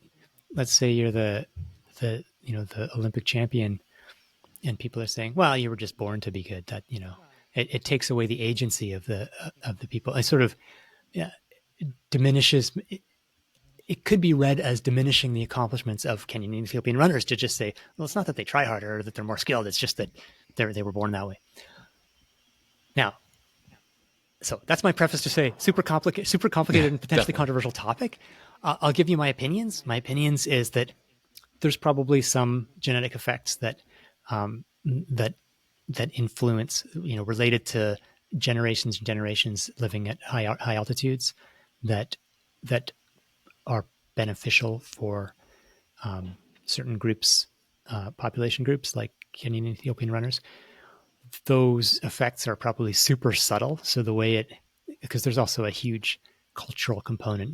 Let's say you're the Olympic champion, and people are saying, well, you were just born to be good. That, it takes away the agency of the people. It sort of diminishes. It could be read as diminishing the accomplishments of Kenyan and Ethiopian runners to just say, well, it's not that they try harder or that they're more skilled. It's just that they were born that way. Now, so that's my preface to say super complicated and potentially controversial topic. I'll give you my opinions. My opinions is that there's probably some genetic effects that influence, related to generations and generations living at high altitudes, that are beneficial for certain groups, population groups like Kenyan and Ethiopian runners. Those effects are probably super subtle. So because there's also a huge cultural component.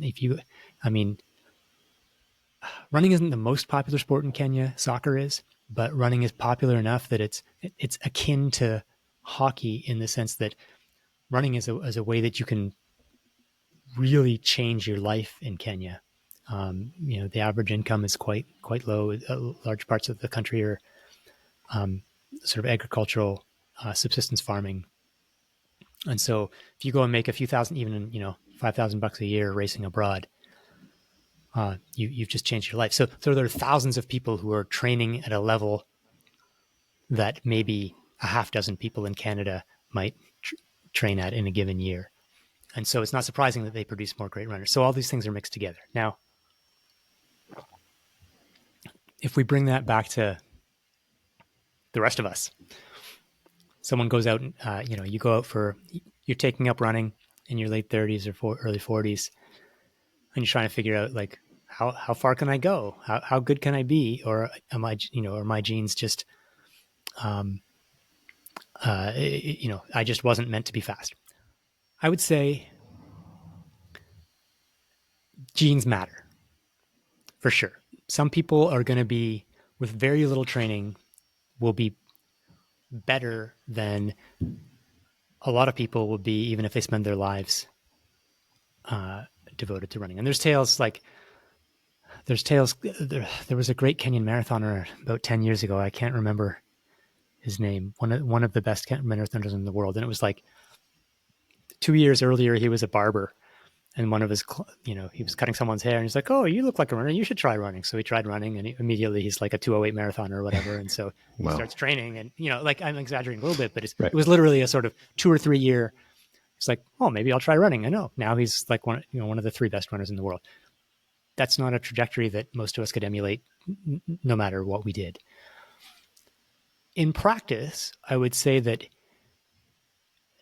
Running isn't the most popular sport in Kenya. Soccer is, but running is popular enough that it's akin to hockey in the sense that running is a way that you can really change your life in Kenya. The average income is quite low. Large parts of the country are sort of agricultural, subsistence farming. And so if you go and make a few thousand, even $5,000 a year racing abroad, you've just changed your life. So there are thousands of people who are training at a level that maybe a half dozen people in Canada might train at in a given year. And so it's not surprising that they produce more great runners. So all these things are mixed together. Now, if we bring that back to the rest of us, someone goes out and, you go out you're taking up running in your late 30s or early 40s, and you're trying to figure out, like, how far can I go? How good can I be? Or am I, are my genes just, I just wasn't meant to be fast. I would say genes matter for sure. Some people are going to be, with very little training, will be better than a lot of people will be, even if they spend their lives devoted to running. And there's tales like there's tales. There was a great Kenyan marathoner about 10 years ago. I can't remember his name. One of the best marathoners in the world. And it was like 2 years earlier, he was a barber. And one of his, he was cutting someone's hair, and he's like, "Oh, you look like a runner. You should try running." So he tried running, and immediately he's like a 2:08 marathoner or whatever. And so he starts training, and like I'm exaggerating a little bit, but it was literally a sort of 2 or 3 year. It's like, oh, maybe I'll try running. I know now he's like one of the 3 best runners in the world. That's not a trajectory that most of us could emulate, no matter what we did. In practice, I would say that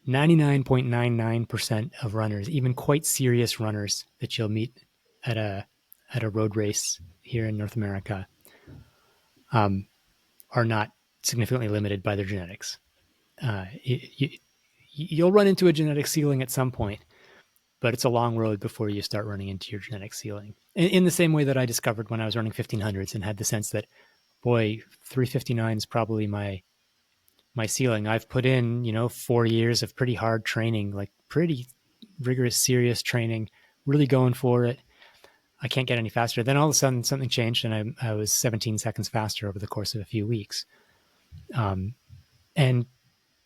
99.99% of runners, even quite serious runners that you'll meet at a road race here in North America, are not significantly limited by their genetics. You'll run into a genetic ceiling at some point, but it's a long road before you start running into your genetic ceiling. In the same way that I discovered when I was running 1500s and had the sense that, boy, 359 is probably my ceiling. I've put in, 4 years of pretty hard training, like pretty rigorous, serious training, really going for it. I can't get any faster. Then all of a sudden something changed, and I was 17 seconds faster over the course of a few weeks. And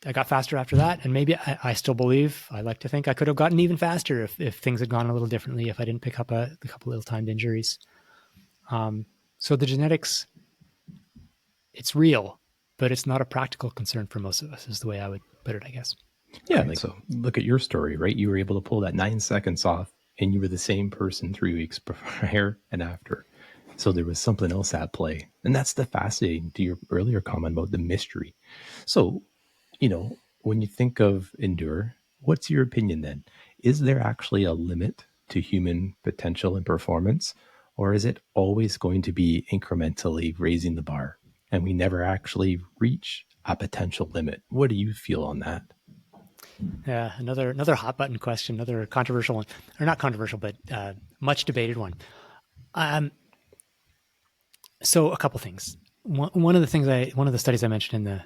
I got faster after that. And maybe I still believe, I like to think I could have gotten even faster if things had gone a little differently, if I didn't pick up a couple ill-timed injuries. So the genetics, it's real, but it's not a practical concern for most of us, is the way I would put it, I guess. Yeah, so look at your story, right? You were able to pull that 9 seconds off, and you were the same person 3 weeks prior and after. So there was something else at play. And that's the fascinating to your earlier comment about the mystery. So, when you think of endure, what's your opinion then? Is there actually a limit to human potential and performance? Or is it always going to be incrementally raising the bar, and we never actually reach a potential limit? What do you feel on that? Yeah, another hot button question, another controversial one, or not controversial, but much debated one. So a couple things. One of the studies I mentioned in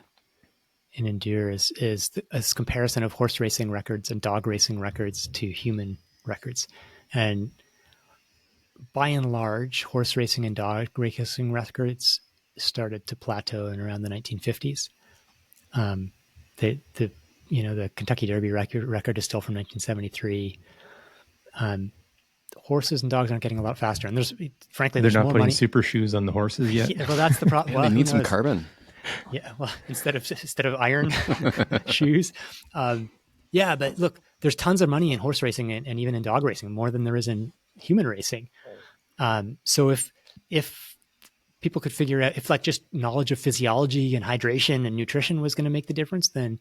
Endure is this comparison of horse racing records and dog racing records to human records, and by and large, horse racing and dog racing records started to plateau in around the 1950s. The Kentucky Derby record is still from 1973. Horses and dogs aren't getting a lot faster, and there's not more putting money. super shoes on the horses yet. Yeah, well, that's the problem. They need some carbon. Yeah, well, instead of iron shoes. But look, there's tons of money in horse racing and even in dog racing, more than there is in human racing. So if people could figure out, if like just knowledge of physiology and hydration and nutrition was going to make the difference, then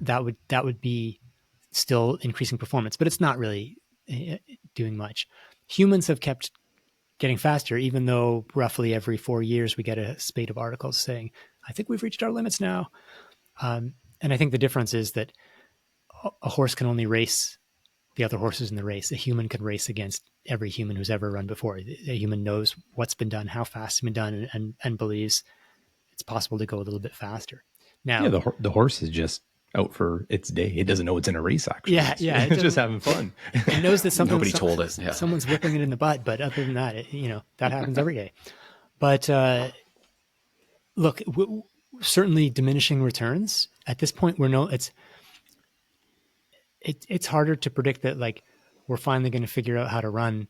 that would be still increasing performance, but it's not really doing much. Humans have kept getting faster, even though roughly every 4 years we get a spate of articles saying, I think we've reached our limits now. And I think the difference is that a horse can only race the other horses in the race. A human can race against every human who's ever run before. A human knows what's been done, how fast it's been done, and believes it's possible to go a little bit faster. Now, yeah, the horse is just out for its day. It doesn't know it's in a race, actually. Yeah. It's just having fun. It knows that Nobody told it. Yeah. Someone's whipping it in the butt, but other than that, that happens every day. But look, certainly diminishing returns at this point. It's harder to predict that, like, we're finally going to figure out how to run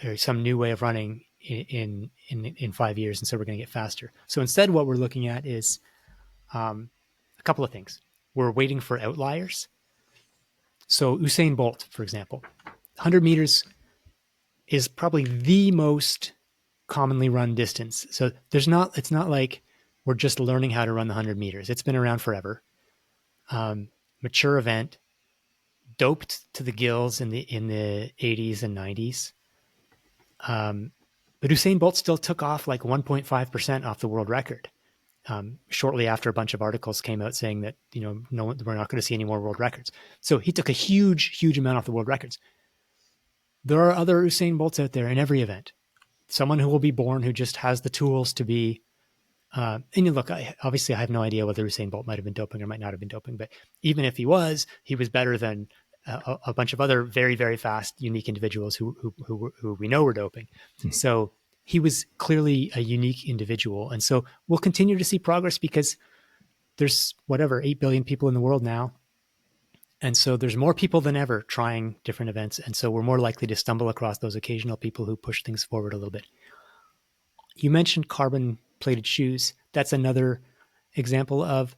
or some new way of running in 5 years, and so we're going to get faster. So instead, what we're looking at is a couple of things. We're waiting for outliers. So Usain Bolt, for example, 100 meters is probably the most commonly run distance. So it's not like we're just learning how to run the 100 meters. It's been around forever. Mature event, doped to the gills in the 80s and 90s. But Usain Bolt still took off like 1.5% off the world record. Shortly after a bunch of articles came out saying that, we're not going to see any more world records. So he took a huge, huge amount off the world records. There are other Usain Bolts out there in every event. Someone who will be born who just has the tools to be, and look, obviously I have no idea whether Usain Bolt might have been doping or might not have been doping, but even if he was better than a bunch of other very, very fast, unique individuals who we know were doping. Mm-hmm. So he was clearly a unique individual. And so we'll continue to see progress because there's 8 billion people in the world now. And so there's more people than ever trying different events. And so we're more likely to stumble across those occasional people who push things forward a little bit. You mentioned carbon plated shoes. That's another example of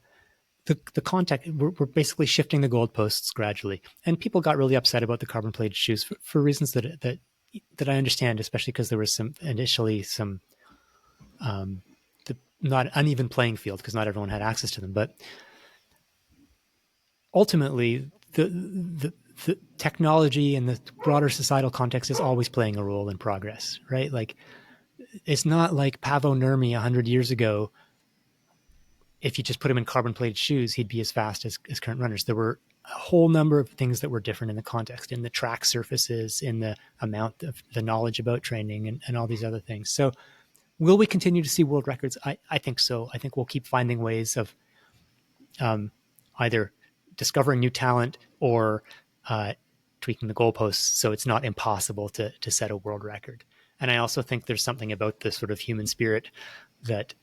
the context. We're basically shifting the goalposts gradually. And people got really upset about the carbon plated shoes for reasons that I understand, especially because there was initially some not uneven playing field because not everyone had access to them. But ultimately, the technology and the broader societal context is always playing a role in progress, right? Like, it's not like Paavo Nurmi 100 years ago. If you just put him in carbon-plated shoes, he'd be as fast as current runners. There were a whole number of things that were different in the context, in the track surfaces, in the amount of the knowledge about training, and all these other things. So will we continue to see world records? I think so. I think we'll keep finding ways of either discovering new talent or tweaking the goalposts so it's not impossible to set a world record. And I also think there's something about the sort of human spirit that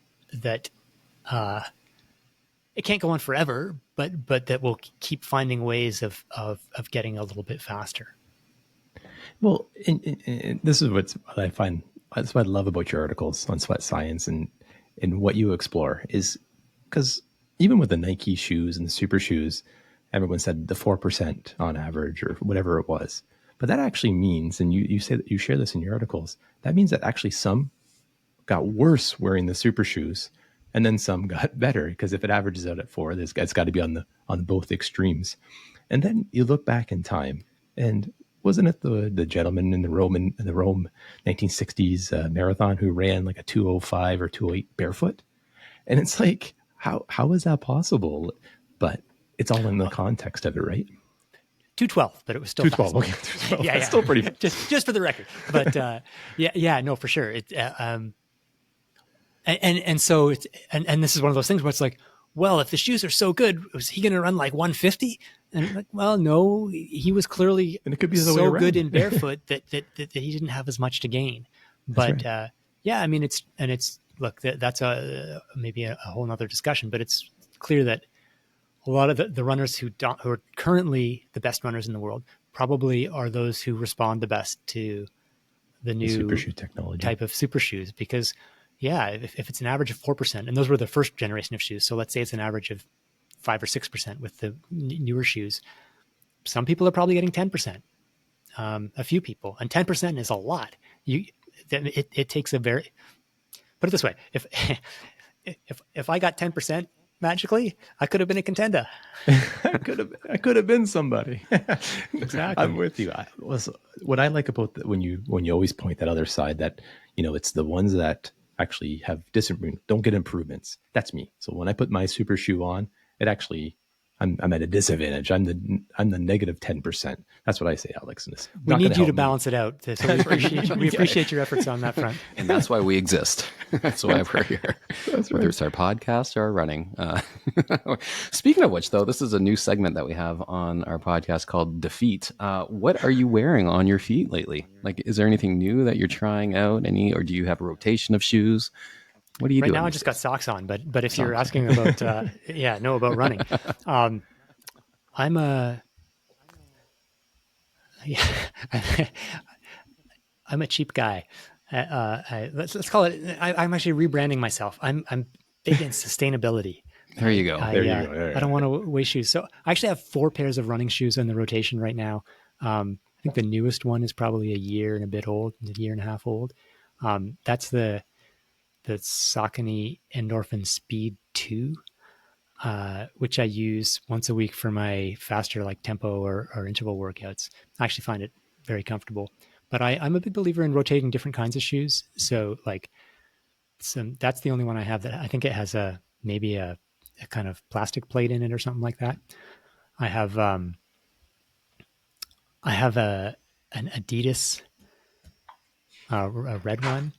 it can't go on forever, but that we'll keep finding ways of getting a little bit faster. Well, and this is what I find. That's what I love about your articles on sweat science and what you explore is because even with the Nike shoes and the super shoes, everyone said the 4% on average or whatever it was. But that actually means, and you say that you share this in your articles, that means that actually some got worse wearing the super shoes and then some got better, because if it averages out at 4, it's got to be on both extremes. And then you look back in time, and wasn't it the gentleman in the Rome 1960s marathon who ran like a 2:05 or 2:08 barefoot? And it's like, how is that possible? But it's all in the context of it, right? 2:12, but it was still 2:12. Okay, 2:12. Yeah, That's still pretty. just for the record. But no, for sure. And so it's and this is one of those things where it's like, well, if the shoes are so good, was he going to run like 150? And like, well, no, he was clearly and it could be so good in barefoot that he didn't have as much to gain. But right. I mean, it's look, that's maybe a whole nother discussion, but it's clear that a lot of the runners who are currently the best runners in the world probably are those who respond the best to the new super shoe technology type of super shoes. Because if it's an average of 4%, and those were the first generation of shoes, so let's say it's an average of 5 or 6% with the newer shoes, some people are probably getting 10%. A few people, and 10% is a lot. It takes a very, put it this way, if I got 10% magically, I could have been a contender. I could have been somebody. Exactly. I'm with you. What I like about when you always point that other side, that it's the ones that actually have don't get improvements. That's me. So when I put my super shoe on, it actually, I'm at a disadvantage. I'm the negative 10%. That's what I say, Alex. And we need you to balance it out. So we appreciate your efforts on that front. And that's why we exist. That's why we're here. That's Whether it's our podcast or our running. Speaking of which, though, this is a new segment that we have on our podcast called Defeat. What are you wearing on your feet lately? Like, is there anything new that you're trying out? Or do you have a rotation of shoes? What are you doing? Right now, I just got socks on, but if you're asking about, about running, I'm a cheap guy. Let's call it. I'm actually rebranding myself. I'm big in sustainability. There you go. There you go. I don't want to waste shoes, so I actually have 4 pairs of running shoes in the rotation right now. I think the newest one is probably a year and a half old. That's the Saucony Endorphin Speed 2, which I use once a week for my faster like tempo or interval workouts. I actually find it very comfortable. But I'm a big believer in rotating different kinds of shoes. So like that's the only one I have that I think it has maybe a kind of plastic plate in it or something like that. I have an Adidas, a red one.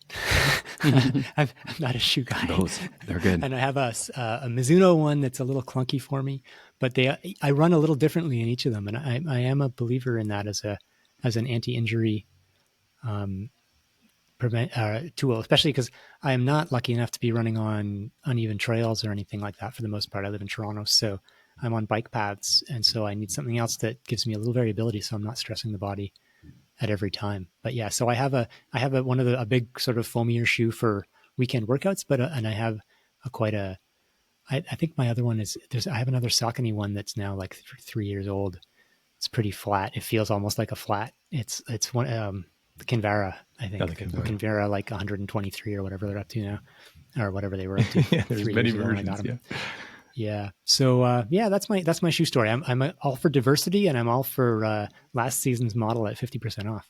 I'm not a shoe guy. They're good. And I have a Mizuno one that's a little clunky for me, but I run a little differently in each of them. And I am a believer in that as an anti-injury tool, especially because I am not lucky enough to be running on uneven trails or anything like that for the most part. I live in Toronto, so I'm on bike paths, and so I need something else that gives me a little variability, so I'm not stressing the body at every time. But yeah, so I have a big sort of foamier shoe for weekend workouts, but and I have I think my other one is I have another Saucony one that's now like 3 years old. It's pretty flat. It feels almost like a flat. It's one the Kinvara, I think. the Kinvara like 123 or whatever they're up to now, or whatever they were up to. Yeah, there's many versions. Yeah. So that's my shoe story. I'm all for diversity, and I'm all for last season's model at 50% off.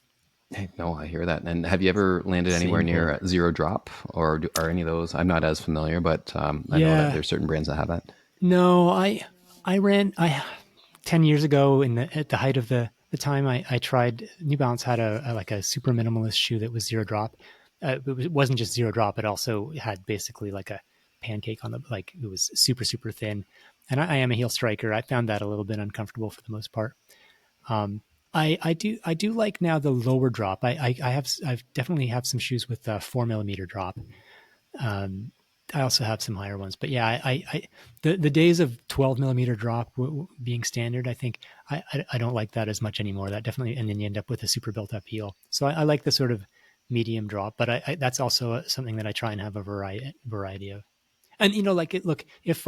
Hey, no, I hear that. And have you ever landed anywhere near zero drop, or are any of those? I'm not as familiar, but I know that there's certain brands that have that. No, I ran 10 years ago at the height of the time I tried. New Balance had a super minimalist shoe that was zero drop. It wasn't just zero drop; it also had basically like a pancake on it was super, super thin. And I am a heel striker. I found that a little bit uncomfortable for the most part. I do like now the lower drop. I've definitely have some shoes with 4mm drop. I also have some higher ones, but yeah, the days of 12mm drop being standard, I think I don't like that as much anymore. That definitely, and then you end up with a super built up heel. So I like the sort of medium drop, but that's also something that I try and have a variety of. And if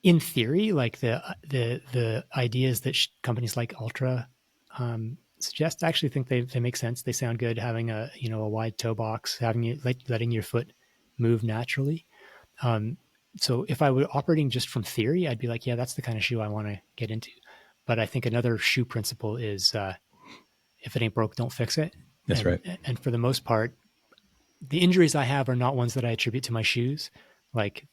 in theory, like the ideas that companies like Ultra suggest, I actually think they make sense. They sound good. Having a wide toe box, letting your foot move naturally. So if I were operating just from theory, I'd be like, yeah, that's the kind of shoe I want to get into. But I think another shoe principle is if it ain't broke, don't fix it. That's right. And for the most part, the injuries I have are not ones that I attribute to my shoes. Like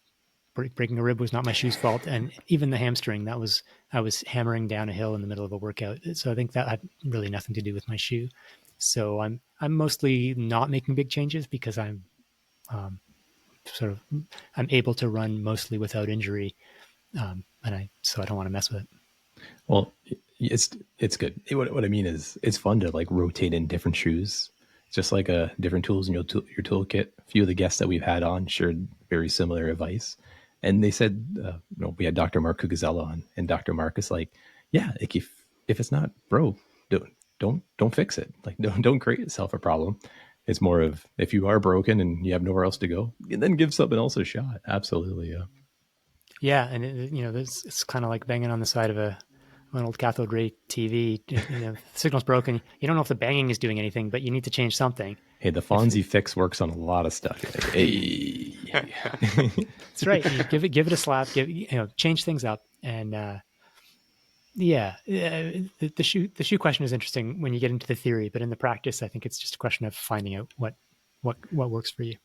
breaking a rib was not my shoe's fault. And even the hamstring, I was hammering down a hill in the middle of a workout. So I think that had really nothing to do with my shoe. So I'm mostly not making big changes because I'm able to run mostly without injury. So I don't want to mess with it. Well, it's good. What I mean is it's fun to like rotate in different shoes. Just like different tools in your toolkit. A few of the guests that we've had on shared very similar advice. And they said, we had Dr. Mark Cucuzella on, and Dr. Mark is like, yeah, like if it's not broke, don't fix it. Like don't create yourself a problem. It's more of if you are broken and you have nowhere else to go, then give something else a shot. Absolutely, yeah. Yeah, and it's kind of like banging on the side of an old cathode ray TV. The signal's broken. You don't know if the banging is doing anything, but you need to change something. Hey, the Fonzie fix works on a lot of stuff. Like, hey. That's right. You give it a slap. Change things up, and the shoe question is interesting when you get into the theory, but in the practice, I think it's just a question of finding out what works for you.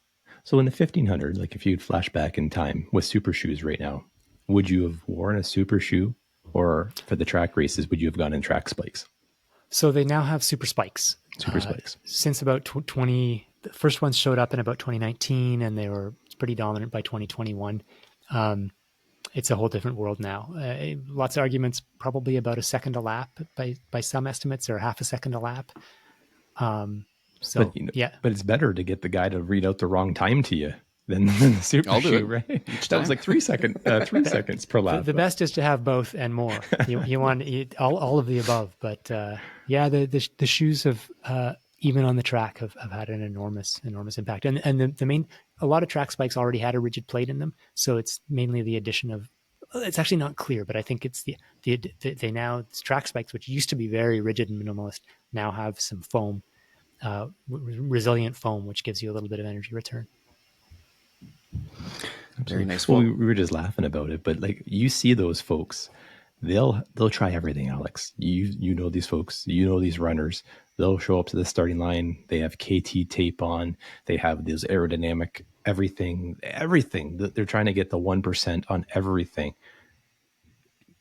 So in the 1500s, like if you'd flash back in time with super shoes right now, would you have worn a super shoe? Or for the track races, would you have gone in track spikes? So they now have super spikes. Super spikes. Since about 20, the first ones showed up in about 2019, and they were pretty dominant by 2021. It's a whole different world now. Lots of arguments, probably about a second a lap by some estimates, or half a second a lap. But it's better to get the guy to read out the wrong time to you than the super shoe, right? That was like 3 seconds per lap. The best is to have both and more. You want all of the above. But the shoes have even on the track have had an enormous impact. And a lot of track spikes already had a rigid plate in them, so it's mainly the addition of. It's actually not clear, but I think it's they now track spikes, which used to be very rigid and minimalist, now have some foam, resilient foam, which gives you a little bit of energy return. Very nice. Well, we were just laughing about it, but like you see those folks, they'll try everything, Alex. You know these folks, these runners. They'll show up to the starting line. They have KT tape on. They have this aerodynamic everything. They're trying to get the 1% on everything.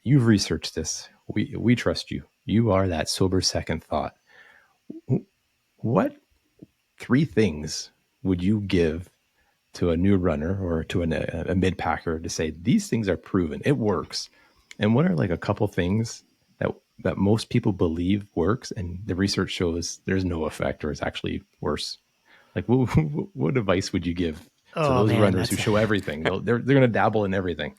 You've researched this. We trust you. You are that sober second thought. What 3 things would you give to a new runner or to a mid-packer to say, these things are proven, it works? And what are like a couple things that that most people believe works, and the research shows there's no effect or it's actually worse. Like, what advice would you give to those runners who show everything? They're going to dabble in everything.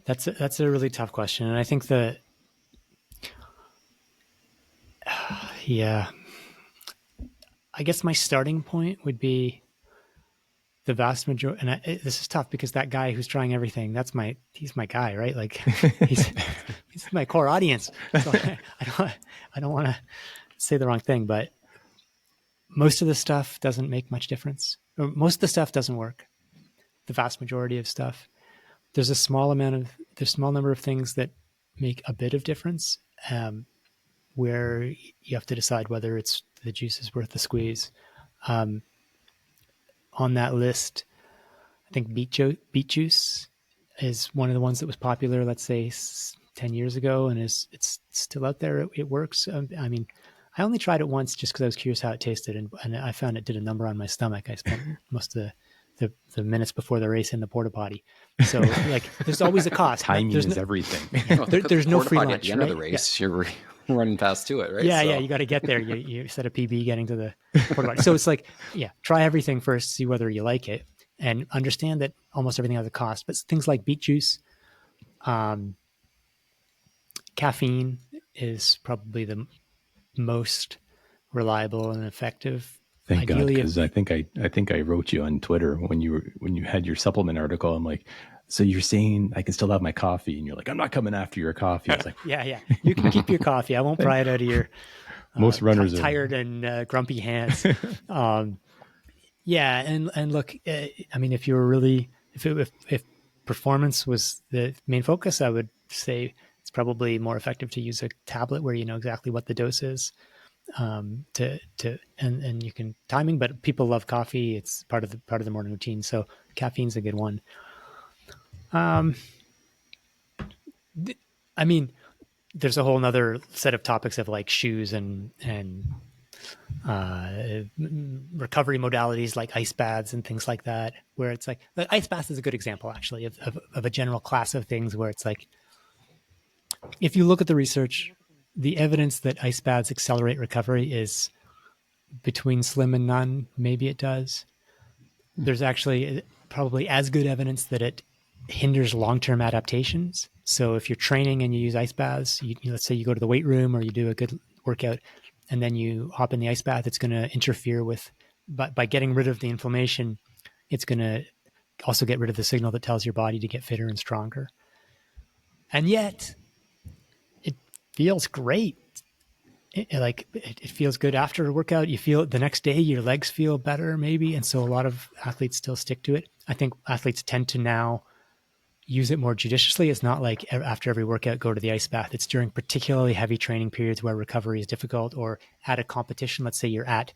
That's a really tough question, and I think that yeah, I guess my starting point would be the vast majority. And this is tough because that guy who's trying everything, he's my guy, right? Like he's my core audience. So I don't want to say the wrong thing, but most of the stuff doesn't make much difference. Or most of the stuff doesn't work. The vast majority of stuff. There's a small number of things that make a bit of difference, where you have to decide whether the juice is worth the squeeze. On that list, I think beet juice is one of the ones that was popular, let's say 10 years ago, and it's still out there. It works. I mean, I only tried it once just because I was curious how it tasted, and I found it did a number on my stomach. I spent most of the minutes before the race in the porta potty. So like, there's always a cost. Timing is everything. There's no free lunch at the end of the race. Yeah. You're running fast to it, right? Yeah, you got to get there. You set a PB getting to the porta potty. So it's like, try everything first, see whether you like it, and understand that almost everything has a cost. But things like beet juice, caffeine is probably the most reliable and effective. Thank God, because I think I wrote you on Twitter when you had your supplement article. I'm like, so you're saying I can still have my coffee, and you're like, I'm not coming after your coffee. I was like, yeah, you can keep your coffee. I won't pry it out of your most runners tired and grumpy hands. And look, I mean, if performance was the main focus, I would say it's probably more effective to use a tablet where you know exactly what the dose is. And you can timing, but people love coffee. It's part of the morning routine. So caffeine's a good one. I mean, there's a whole nother set of topics of like shoes and recovery modalities like ice baths and things like that, where it's like the ice bath is a good example actually of a general class of things where it's like, if you look at the research, the evidence that ice baths accelerate recovery is between slim and none. Maybe it does. There's actually probably as good evidence that it hinders long-term adaptations. So if you're training and you use ice baths, let's say you go to the weight room or you do a good workout and then you hop in the ice bath, it's going to interfere with, by getting rid of the inflammation, it's going to also get rid of the signal that tells your body to get fitter and stronger. And yet, feels great. It feels good after a workout. You feel the next day, your legs feel better maybe. And so a lot of athletes still stick to it. I think athletes tend to now use it more judiciously. It's not like after every workout, go to the ice bath. It's during particularly heavy training periods where recovery is difficult, or at a competition. Let's say you're at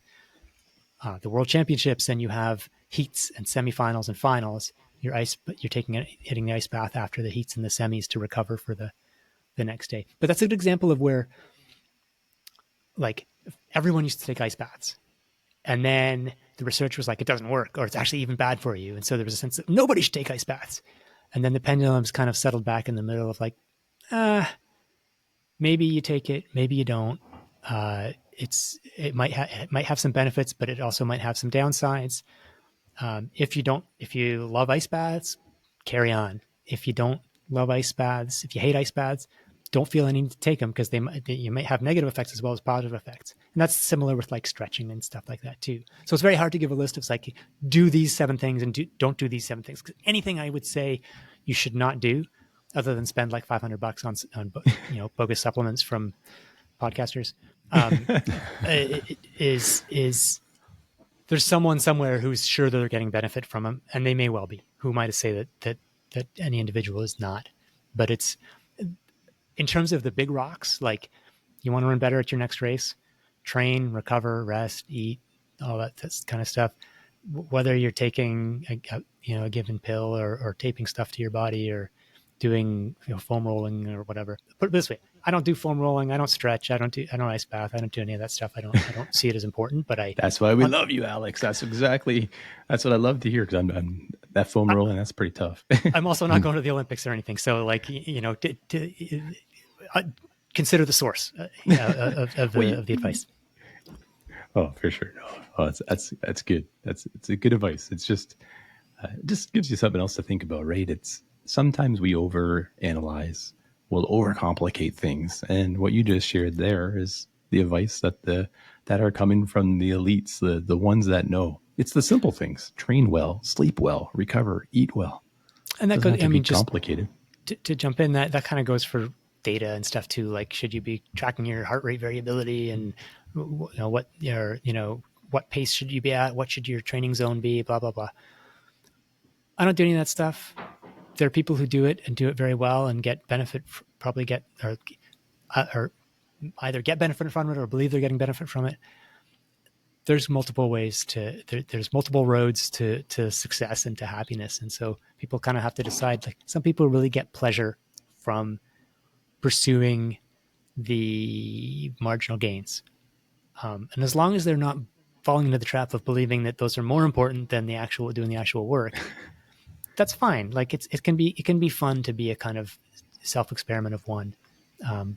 the World Championships and you have heats and semifinals and finals. You're hitting the ice bath after the heats and the semis to recover for the next day. But that's a good example of where like everyone used to take ice baths, and then the research was like, it doesn't work, or it's actually even bad for you. And so there was a sense that nobody should take ice baths. And then the pendulum's kind of settled back in the middle of like, maybe you take it, maybe you don't. It might have some benefits, but it also might have some downsides. If you love ice baths, carry on. If you don't love ice baths, if you hate ice baths, don't feel any need to take them, because you might have negative effects as well as positive effects. And that's similar with like stretching and stuff like that too. So it's very hard to give a list of like, do these 7 things and don't do these 7 things. 'Cause anything I would say you should not do, other than spend like $500 on bogus supplements from podcasters, is there's someone somewhere who's sure that they're getting benefit from them, and they may well be. Who am I to say that any individual is not? But it's, in terms of the big rocks, like you want to run better at your next race, train, recover, rest, eat, all that kind of stuff. Whether you're taking a given pill or taping stuff to your body or doing foam rolling or whatever. Put it this way: I don't do foam rolling. I don't stretch. I don't ice bath. I don't do any of that stuff. I don't see it as important. But that's why we love you, Alex. That's what I love to hear, because I'm that foam rolling. That's pretty tough. I'm also not going to the Olympics or anything. So like consider the source of the advice. Oh, for sure. No. Oh, that's good. It's a good advice. It's just gives you something else to think about, right? It's sometimes we overanalyze, we'll overcomplicate things, and what you just shared there is the advice that are coming from the elites, the ones that know. It's the simple things: train well, sleep well, recover, eat well. And that goes. I mean, just complicated. To jump in, that kind of goes for data and stuff too. Like, should you be tracking your heart rate variability and what pace should you be at? What should your training zone be? Blah blah blah. I don't do any of that stuff. There are people who do it and do it very well and get benefit, or either get benefit from it or believe they're getting benefit from it. There's multiple ways there's multiple roads to success and to happiness. And so people kind of have to decide, like, some people really get pleasure from pursuing the marginal gains. And as long as they're not falling into the trap of believing that those are more important than doing the actual work, that's fine. Like, it can be fun to be a kind of self-experiment of one.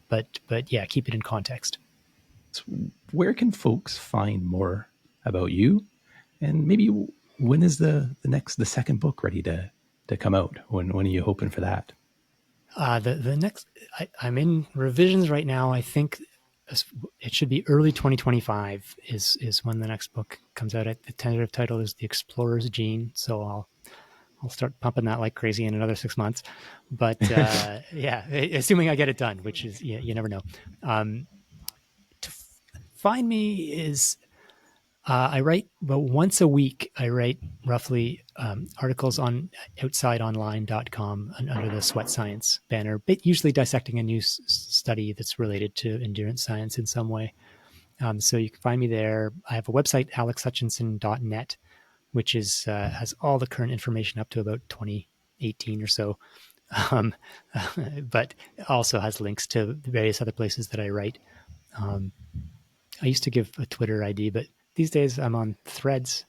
But yeah, keep it in context. Where can folks find more about you? And maybe when is the second book ready to come out? When are you hoping for that? The next, I'm in revisions right now. I think it should be early 2025 is when the next book comes out. The tentative title is The Explorer's Gene. So I'll start pumping that like crazy in another 6 months. But yeah, assuming I get it done, which is, you never know. To find me is, I write about once a week. I write roughly articles on outsideonline.com under the Sweat Science banner, but usually dissecting a new study that's related to endurance science in some way. So you can find me there. I have a website, alexhutchinson.net, which has all the current information up to about 2018 or so, but also has links to various other places that I write. I used to give a Twitter ID, but these days I'm on Threads.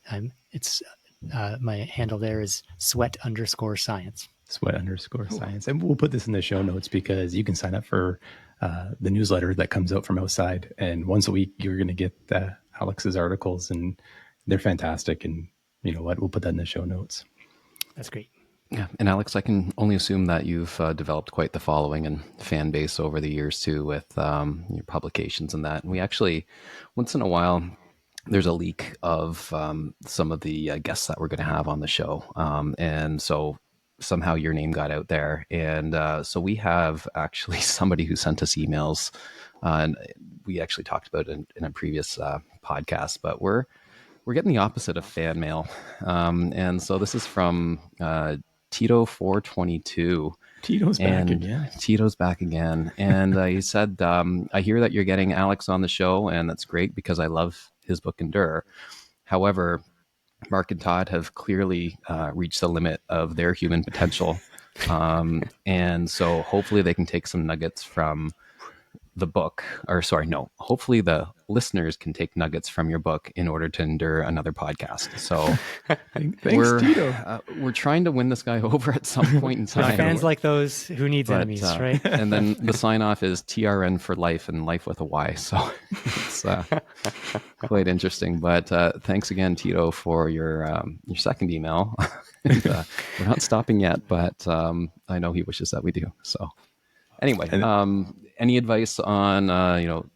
My handle there is sweat_science. Sweat_science. And we'll put this in the show notes because you can sign up for the newsletter that comes out from outside. And once a week, you're going to get Alex's articles, and they're fantastic. And you know what? We'll put that in the show notes. That's great. Yeah. And Alex, I can only assume that you've developed quite the following and fan base over the years too, with your publications and that. And we actually, once in a while, there's a leak of some of the guests that we're going to have on the show. And so somehow your name got out there. And so we have actually somebody who sent us emails, and we actually talked about it in a previous podcast, but we're getting the opposite of fan mail. And so this is from Tito422. Tito's back again. Tito's back again. And he said, I hear that you're getting Alex on the show, and that's great because I love his book Endure. However, Mark and Todd have clearly reached the limit of their human potential. And so hopefully they can take some nuggets from the book, hopefully the listeners can take nuggets from your book in order to endure another podcast. So thanks, Tito. We're trying to win this guy over at some point in time. Fans like those, who needs enemies, right? And then the sign off is TRN for life, and life with a Y. So it's quite interesting. But thanks again, Tito, for your second email. And, we're not stopping yet, but I know he wishes that we do. So anyway, any advice on,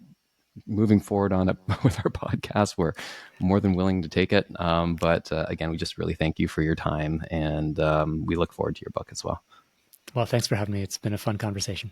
moving forward on it with our podcast? We're more than willing to take it. But again, we just really thank you for your time, and we look forward to your book as well. Well, thanks for having me. It's been a fun conversation.